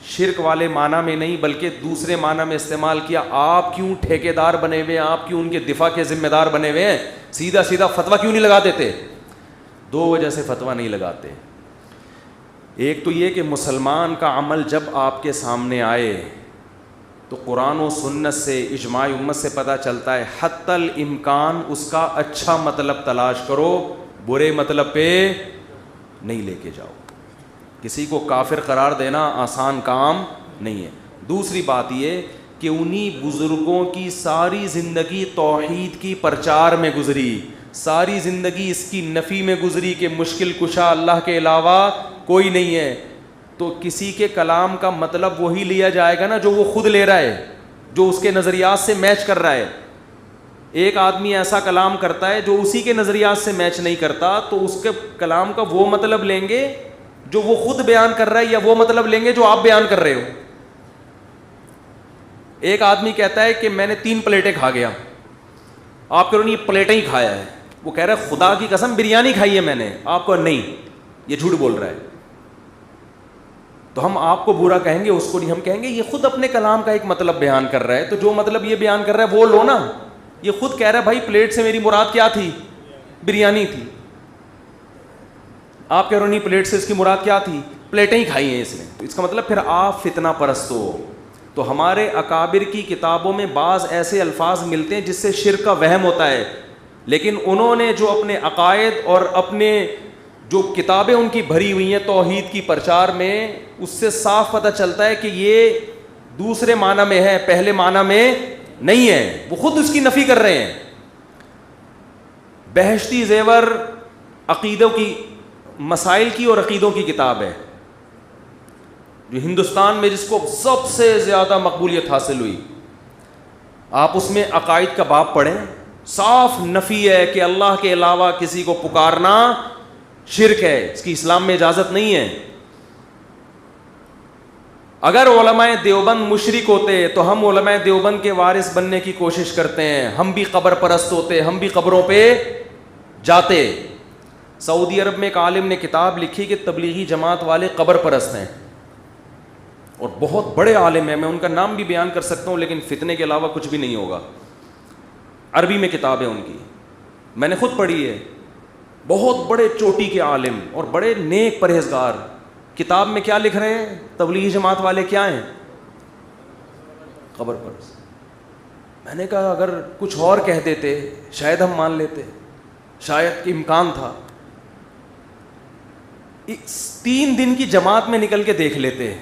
شرک والے معنی میں نہیں بلکہ دوسرے معنی میں استعمال کیا؟ آپ کیوں ٹھیکیدار بنے ہوئے ہیں؟ آپ کیوں ان کے دفاع کے ذمہ دار بنے ہوئے ہیں؟ سیدھا سیدھا فتویٰ کیوں نہیں لگا دیتے؟ دو وجہ سے فتویٰ نہیں لگاتے. ایک تو یہ کہ مسلمان کا عمل جب آپ کے سامنے آئے تو قرآن و سنت سے اجماع امت سے پتہ چلتا ہے حتی الامکان اس کا اچھا مطلب تلاش کرو, برے مطلب پہ نہیں لے کے جاؤ. کسی کو کافر قرار دینا آسان کام نہیں ہے. دوسری بات یہ کہ انہی بزرگوں کی ساری زندگی توحید کی پرچار میں گزری, ساری زندگی اس کی نفی میں گزری کہ مشکل کشا اللہ کے علاوہ کوئی نہیں ہے. تو کسی کے کلام کا مطلب وہی لیا جائے گا نا جو وہ خود لے رہا ہے, جو اس کے نظریات سے میچ کر رہا ہے. ایک آدمی ایسا کلام کرتا ہے جو اسی کے نظریات سے میچ نہیں کرتا, تو اس کے کلام کا وہ مطلب لیں گے جو وہ خود بیان کر رہا ہے یا وہ مطلب لیں گے جو آپ بیان کر رہے ہو. ایک آدمی کہتا ہے کہ میں نے 3 پلیٹیں کھا گیا, آپ کہہ رہے یہ پلیٹیں ہی کھایا ہے. وہ کہہ رہا ہے خدا کی قسم بریانی کھائی ہے میں نے. آپ کو نہیں, یہ جھوٹ بول رہا ہے. تو ہم آپ کو برا کہیں گے, اس کو نہیں. ہم کہیں گے یہ خود اپنے کلام کا ایک مطلب بیان کر رہا ہے, تو جو مطلب یہ بیان کر رہا ہے وہ لو نا. یہ خود کہہ رہا ہے بھائی پلیٹ سے میری مراد کیا تھی؟ بریانی تھی. آپ کہہ رہے ہو نہیں پلیٹ سے اس کی مراد کیا تھی؟ پلیٹیں ہی کھائی ہیں اس نے. تو اس کا مطلب پھر آپ فتنہ پرست ہو. تو ہمارے اکابر کی کتابوں میں بعض ایسے الفاظ ملتے ہیں جس سے شرک کا وہم ہوتا ہے, لیکن انہوں نے جو اپنے عقائد اور اپنے جو کتابیں ان کی بھری ہوئی ہیں توحید کی پرچار میں, اس سے صاف پتہ چلتا ہے کہ یہ دوسرے معنی میں ہے, پہلے معنی میں نہیں ہے. وہ خود اس کی نفی کر رہے ہیں. بہشتی زیور عقیدوں کی, مسائل کی اور عقیدوں کی کتاب ہے جو ہندوستان میں جس کو سب سے زیادہ مقبولیت حاصل ہوئی. آپ اس میں عقائد کا باب پڑھیں, صاف نفی ہے کہ اللہ کے علاوہ کسی کو پکارنا شرک ہے, اس کی اسلام میں اجازت نہیں ہے. اگر علماء دیوبند مشرک ہوتے تو ہم علماء دیوبند کے وارث بننے کی کوشش کرتے ہیں. ہم بھی قبر پرست ہوتے, ہم بھی قبروں پہ جاتے. سعودی عرب میں ایک عالم نے کتاب لکھی کہ تبلیغی جماعت والے قبر پرست ہیں, اور بہت بڑے عالم ہیں. میں ان کا نام بھی بیان کر سکتا ہوں لیکن فتنے کے علاوہ کچھ بھی نہیں ہوگا. عربی میں کتاب ہے ان کی, میں نے خود پڑھی ہے. بہت بڑے چوٹی کے عالم اور بڑے نیک پرہیزگار. کتاب میں کیا لکھ رہے ہیں؟ تبلیغی جماعت والے کیا ہیں؟ قبر پرست. میں نے کہا اگر کچھ اور کہہ دیتے شاید ہم مان لیتے, شاید کہ امکان تھا. 3 دن کی جماعت میں نکل کے دیکھ لیتے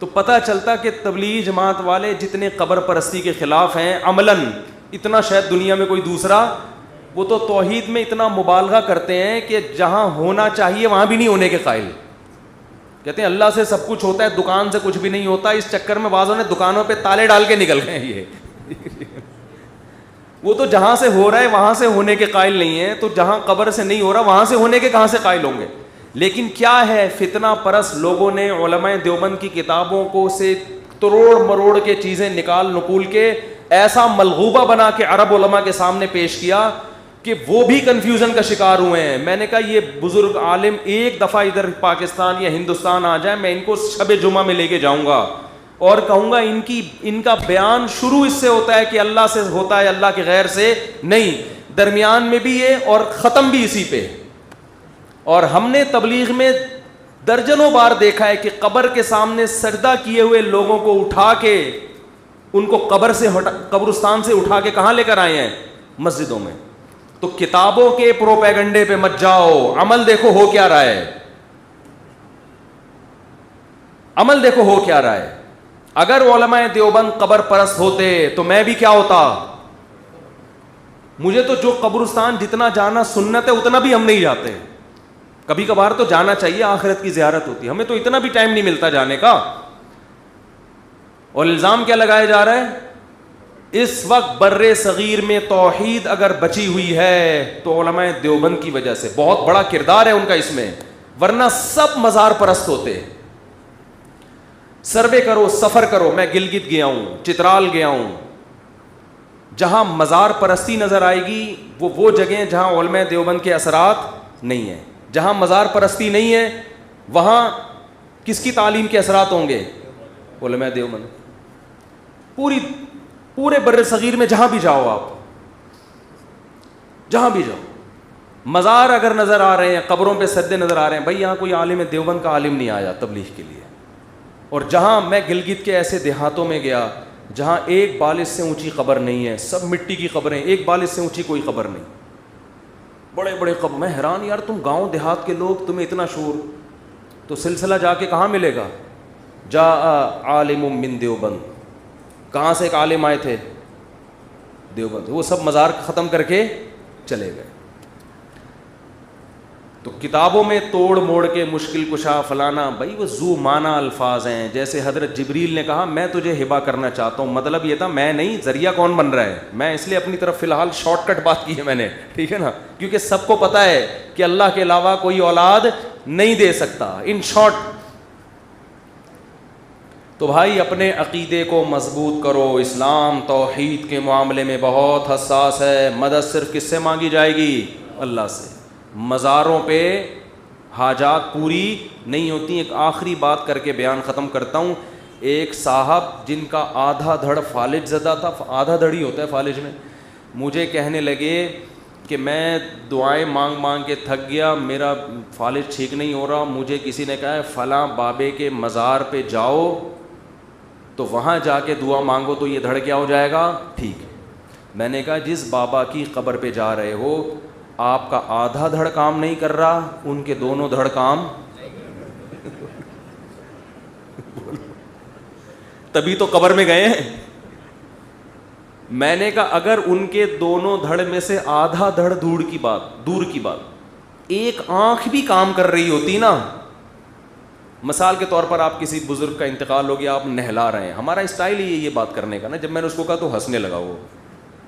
تو پتہ چلتا کہ تبلیغی جماعت والے جتنے قبر پرستی کے خلاف ہیں عملاً, اتنا شاید دنیا میں کوئی دوسرا, وہ تو توحید میں اتنا مبالغہ کرتے ہیں کہ جہاں ہونا چاہیے وہاں بھی نہیں ہونے کے قائل. کہتے ہیں اللہ سے سب کچھ ہوتا ہے, دکان سے کچھ بھی نہیں ہوتا. اس چکر میں بعضوں نے دکانوں پہ تالے ڈال کے نکل گئے. یہ وہ تو جہاں سے ہو رہا ہے وہاں سے ہونے کے قائل نہیں ہے, تو جہاں قبر سے نہیں ہو رہا وہاں سے ہونے کے کہاں سے قائل ہوں گے. لیکن کیا ہے, فتنہ پرست لوگوں نے علماء دیوبند کی کتابوں کو سے تروڑ مروڑ کے چیزیں نکال نکول کے ایسا ملغوبہ بنا کے عرب علماء کے سامنے پیش کیا کہ وہ بھی کنفیوژن کا شکار ہوئے ہیں. میں نے کہا یہ بزرگ عالم ایک دفعہ ادھر پاکستان یا ہندوستان آ جائیں, میں ان کو شب جمعہ میں لے کے جاؤں گا اور کہوں گا ان کا بیان شروع اس سے ہوتا ہے کہ اللہ سے ہوتا ہے, اللہ کے غیر سے نہیں, درمیان میں بھی یہ اور ختم بھی اسی پہ. اور ہم نے تبلیغ میں درجنوں بار دیکھا ہے کہ قبر کے سامنے سجدہ کیے ہوئے لوگوں کو اٹھا کے ان کو قبرستان سے اٹھا کے کہاں لے کر آئے ہیں؟ مسجدوں میں. تو کتابوں کے پروپیگنڈے پہ مت جاؤ, عمل دیکھو ہو کیا رہا ہے, عمل دیکھو ہو کیا رہا ہے. اگر علماء دیوبند قبر پرست ہوتے تو میں بھی کیا ہوتا. مجھے تو جو قبرستان جتنا جانا سنت ہے اتنا بھی ہم نہیں جاتے. کبھی کبھار تو جانا چاہیے, آخرت کی زیارت ہوتی ہے, ہمیں تو اتنا بھی ٹائم نہیں ملتا جانے کا. اور الزام کیا لگایا جا رہا ہے؟ اس وقت بر صغیر میں توحید اگر بچی ہوئی ہے تو علماء دیوبند کی وجہ سے, بہت بڑا کردار ہے ان کا اس میں, ورنہ سب مزار پرست ہوتے. سروے کرو, سفر کرو, میں گلگت گیا ہوں, چترال گیا ہوں, جہاں مزار پرستی نظر آئے گی وہ جگہیں جہاں علماء دیوبند کے اثرات نہیں ہیں. جہاں مزار پرستی نہیں ہے وہاں کس کی تعلیم کے اثرات ہوں گے؟ علماء دیوبند. پورے بر صغیر میں جہاں بھی جاؤ, آپ جہاں بھی جاؤ, مزار اگر نظر آ رہے ہیں, قبروں پہ سجدے نظر آ رہے ہیں, بھائی یہاں کوئی عالم دیوبند کا عالم نہیں آیا تبلیغ کے لیے. اور جہاں میں گلگت کے ایسے دیہاتوں میں گیا جہاں ایک بالش سے اونچی قبر نہیں ہے, سب مٹی کی قبریں, ایک بالش سے اونچی کوئی قبر نہیں, بڑے بڑے قبر. میں حیران, یار تم گاؤں دیہات کے لوگ, تمہیں اتنا شعور, تو سلسلہ جا کے کہاں ملے گا؟ جا عالم من دیوبند, کہاں سے ایک عالم آئے تھے؟ دیوبند. وہ سب مزار ختم کر کے چلے گئے. تو کتابوں میں توڑ موڑ کے مشکل کشا فلانا, بھائی وہ ذو معنی الفاظ ہیں. جیسے حضرت جبریل نے کہا میں تجھے ہبا کرنا چاہتا ہوں, مطلب یہ تھا میں نہیں, ذریعہ کون بن رہا ہے؟ میں. اس لیے اپنی طرف فی الحال شارٹ کٹ بات کی ہے میں نے, ٹھیک ہے نا, کیونکہ سب کو پتہ ہے کہ اللہ کے علاوہ کوئی اولاد نہیں دے سکتا. ان شارٹ, تو بھائی اپنے عقیدے کو مضبوط کرو. اسلام توحید کے معاملے میں بہت حساس ہے. مدد صرف کس سے مانگی جائے گی؟ اللہ سے. مزاروں پہ حاجات پوری نہیں ہوتی. ایک آخری بات کر کے بیان ختم کرتا ہوں. ایک صاحب جن کا آدھا دھڑ فالج زدہ تھا, آدھا دھڑ ہی ہوتا ہے فالج میں, مجھے کہنے لگے کہ میں دعائیں مانگ مانگ کے تھک گیا, میرا فالج ٹھیک نہیں ہو رہا. مجھے کسی نے کہا ہے فلاں بابے کے مزار پہ جاؤ تو وہاں جا کے دعا مانگو تو یہ دھڑ کیا ہو جائے گا, ٹھیک. میں نے کہا جس بابا کی قبر پہ جا رہے ہو آپ کا آدھا دھڑ کام نہیں کر رہا, ان کے دونوں دھڑ کام تبھی تو قبر میں گئے ہیں. میں نے کہا اگر ان کے دونوں دھڑ میں سے آدھا دھڑ دور کی بات ایک آنکھ بھی کام کر رہی ہوتی نا, مثال کے طور پر آپ کسی بزرگ کا انتقال ہو گیا, آپ نہلا رہے ہیں, ہمارا اسٹائل ہی ہے یہ بات کرنے کا نا. جب میں نے اس کو کہا تو ہنسنے لگا وہ.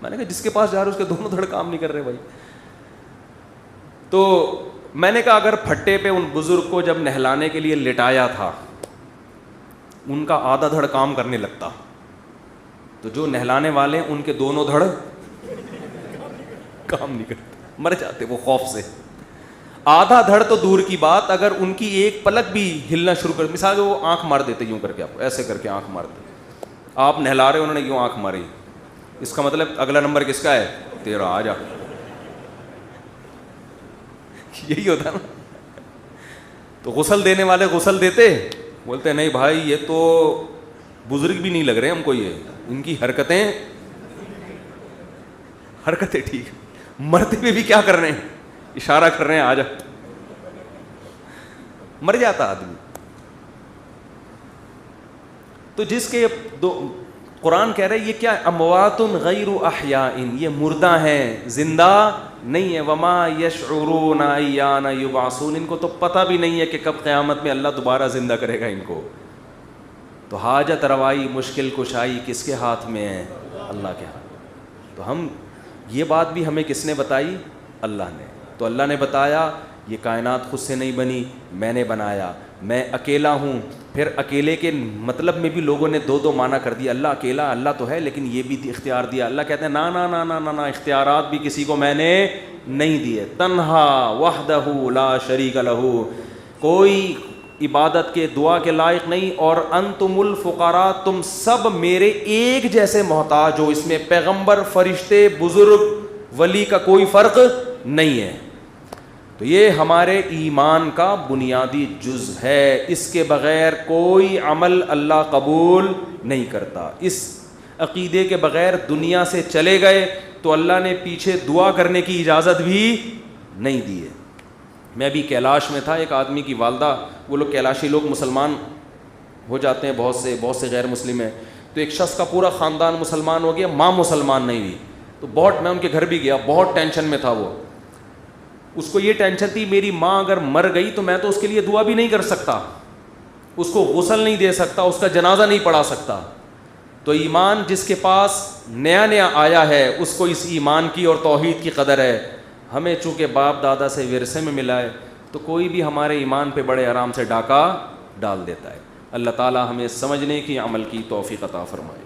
میں نے کہا جس کے پاس جا رہے اس کے دونوں دھڑ کام نہیں کر رہے بھائی. تو میں نے کہا اگر پھٹے پہ ان بزرگ کو جب نہلانے کے لیے لٹایا تھا ان کا آدھا دھڑ کام کرنے لگتا, تو جو نہلانے والے ان کے دونوں دھڑ کام نہیں کرتے, مر جاتے وہ خوف سے. آدھا دھڑ تو دور کی بات, اگر ان کی ایک پلک بھی ہلنا شروع کر, مثال وہ آنکھ مار دیتے یوں کر کے, آپ ایسے کر کے آنکھ مارتے, آپ نہلا رہے انہوں نے یوں آنکھ ماری, اس کا مطلب اگلا نمبر کس کا ہے؟ تیرا, آ جا. یہی ہوتا نا. تو غسل دینے والے غسل دیتے, بولتے نہیں بھائی یہ تو بزرگ بھی نہیں لگ رہے ہم کو, یہ ان کی حرکتیں ٹھیک, مرتے ہوئے بھی کیا کر رہے ہیں, اشارہ کر رہے ہیں آ جا. مر جاتا آدمی. تو جس کے قرآن کہہ رہے یہ کیا, اموات غیر احیاء, یہ مردہ ہیں زندہ نہیں ہے. وما یشعرون ایان یبعثون, ان کو تو پتہ بھی نہیں ہے کہ کب قیامت میں اللہ دوبارہ زندہ کرے گا ان کو. تو حاجت روائی مشکل کشائی کس کے ہاتھ میں ہے؟ اللہ کے ہاتھ. تو ہم یہ بات بھی ہمیں کس نے بتائی؟ اللہ نے. تو اللہ نے بتایا یہ کائنات خود سے نہیں بنی, میں نے بنایا, میں اکیلا ہوں. پھر اکیلے کے مطلب میں بھی لوگوں نے دو معنی کر دیا, اللہ اکیلا, اللہ تو ہے لیکن یہ بھی اختیار دیا. اللہ کہتے ہیں نا نا نا نا نا نا, اختیارات بھی کسی کو میں نے نہیں دیے. تنہا وحدہ لا شریک لہ, کوئی عبادت کے دعا کے لائق نہیں. اور انتم الفقراء, تم سب میرے ایک جیسے محتاج ہو. اس میں پیغمبر, فرشتے, بزرگ, ولی کا کوئی فرق نہیں ہے. تو یہ ہمارے ایمان کا بنیادی جز ہے, اس کے بغیر کوئی عمل اللہ قبول نہیں کرتا. اس عقیدے کے بغیر دنیا سے چلے گئے تو اللہ نے پیچھے دعا کرنے کی اجازت بھی نہیں دی ہے. میں بھی کیلاش میں تھا, ایک آدمی کی والدہ, وہ لوگ کیلاشی لوگ مسلمان ہو جاتے ہیں, بہت سے غیر مسلم ہیں. تو ایک شخص کا پورا خاندان مسلمان ہو گیا, ماں مسلمان نہیں ہوئی. تو بہت, میں ان کے گھر بھی گیا, بہت ٹینشن میں تھا وہ. اس کو یہ ٹینشن تھی میری ماں اگر مر گئی تو میں تو اس کے لیے دعا بھی نہیں کر سکتا, اس کو غسل نہیں دے سکتا, اس کا جنازہ نہیں پڑھا سکتا. تو ایمان جس کے پاس نیا نیا آیا ہے اس کو اس ایمان کی اور توحید کی قدر ہے. ہمیں چونکہ باپ دادا سے ورثے میں ملا ہے تو کوئی بھی ہمارے ایمان پہ بڑے آرام سے ڈاکہ ڈال دیتا ہے. اللہ تعالی ہمیں سمجھنے کی, عمل کی توفیق عطا فرمائے.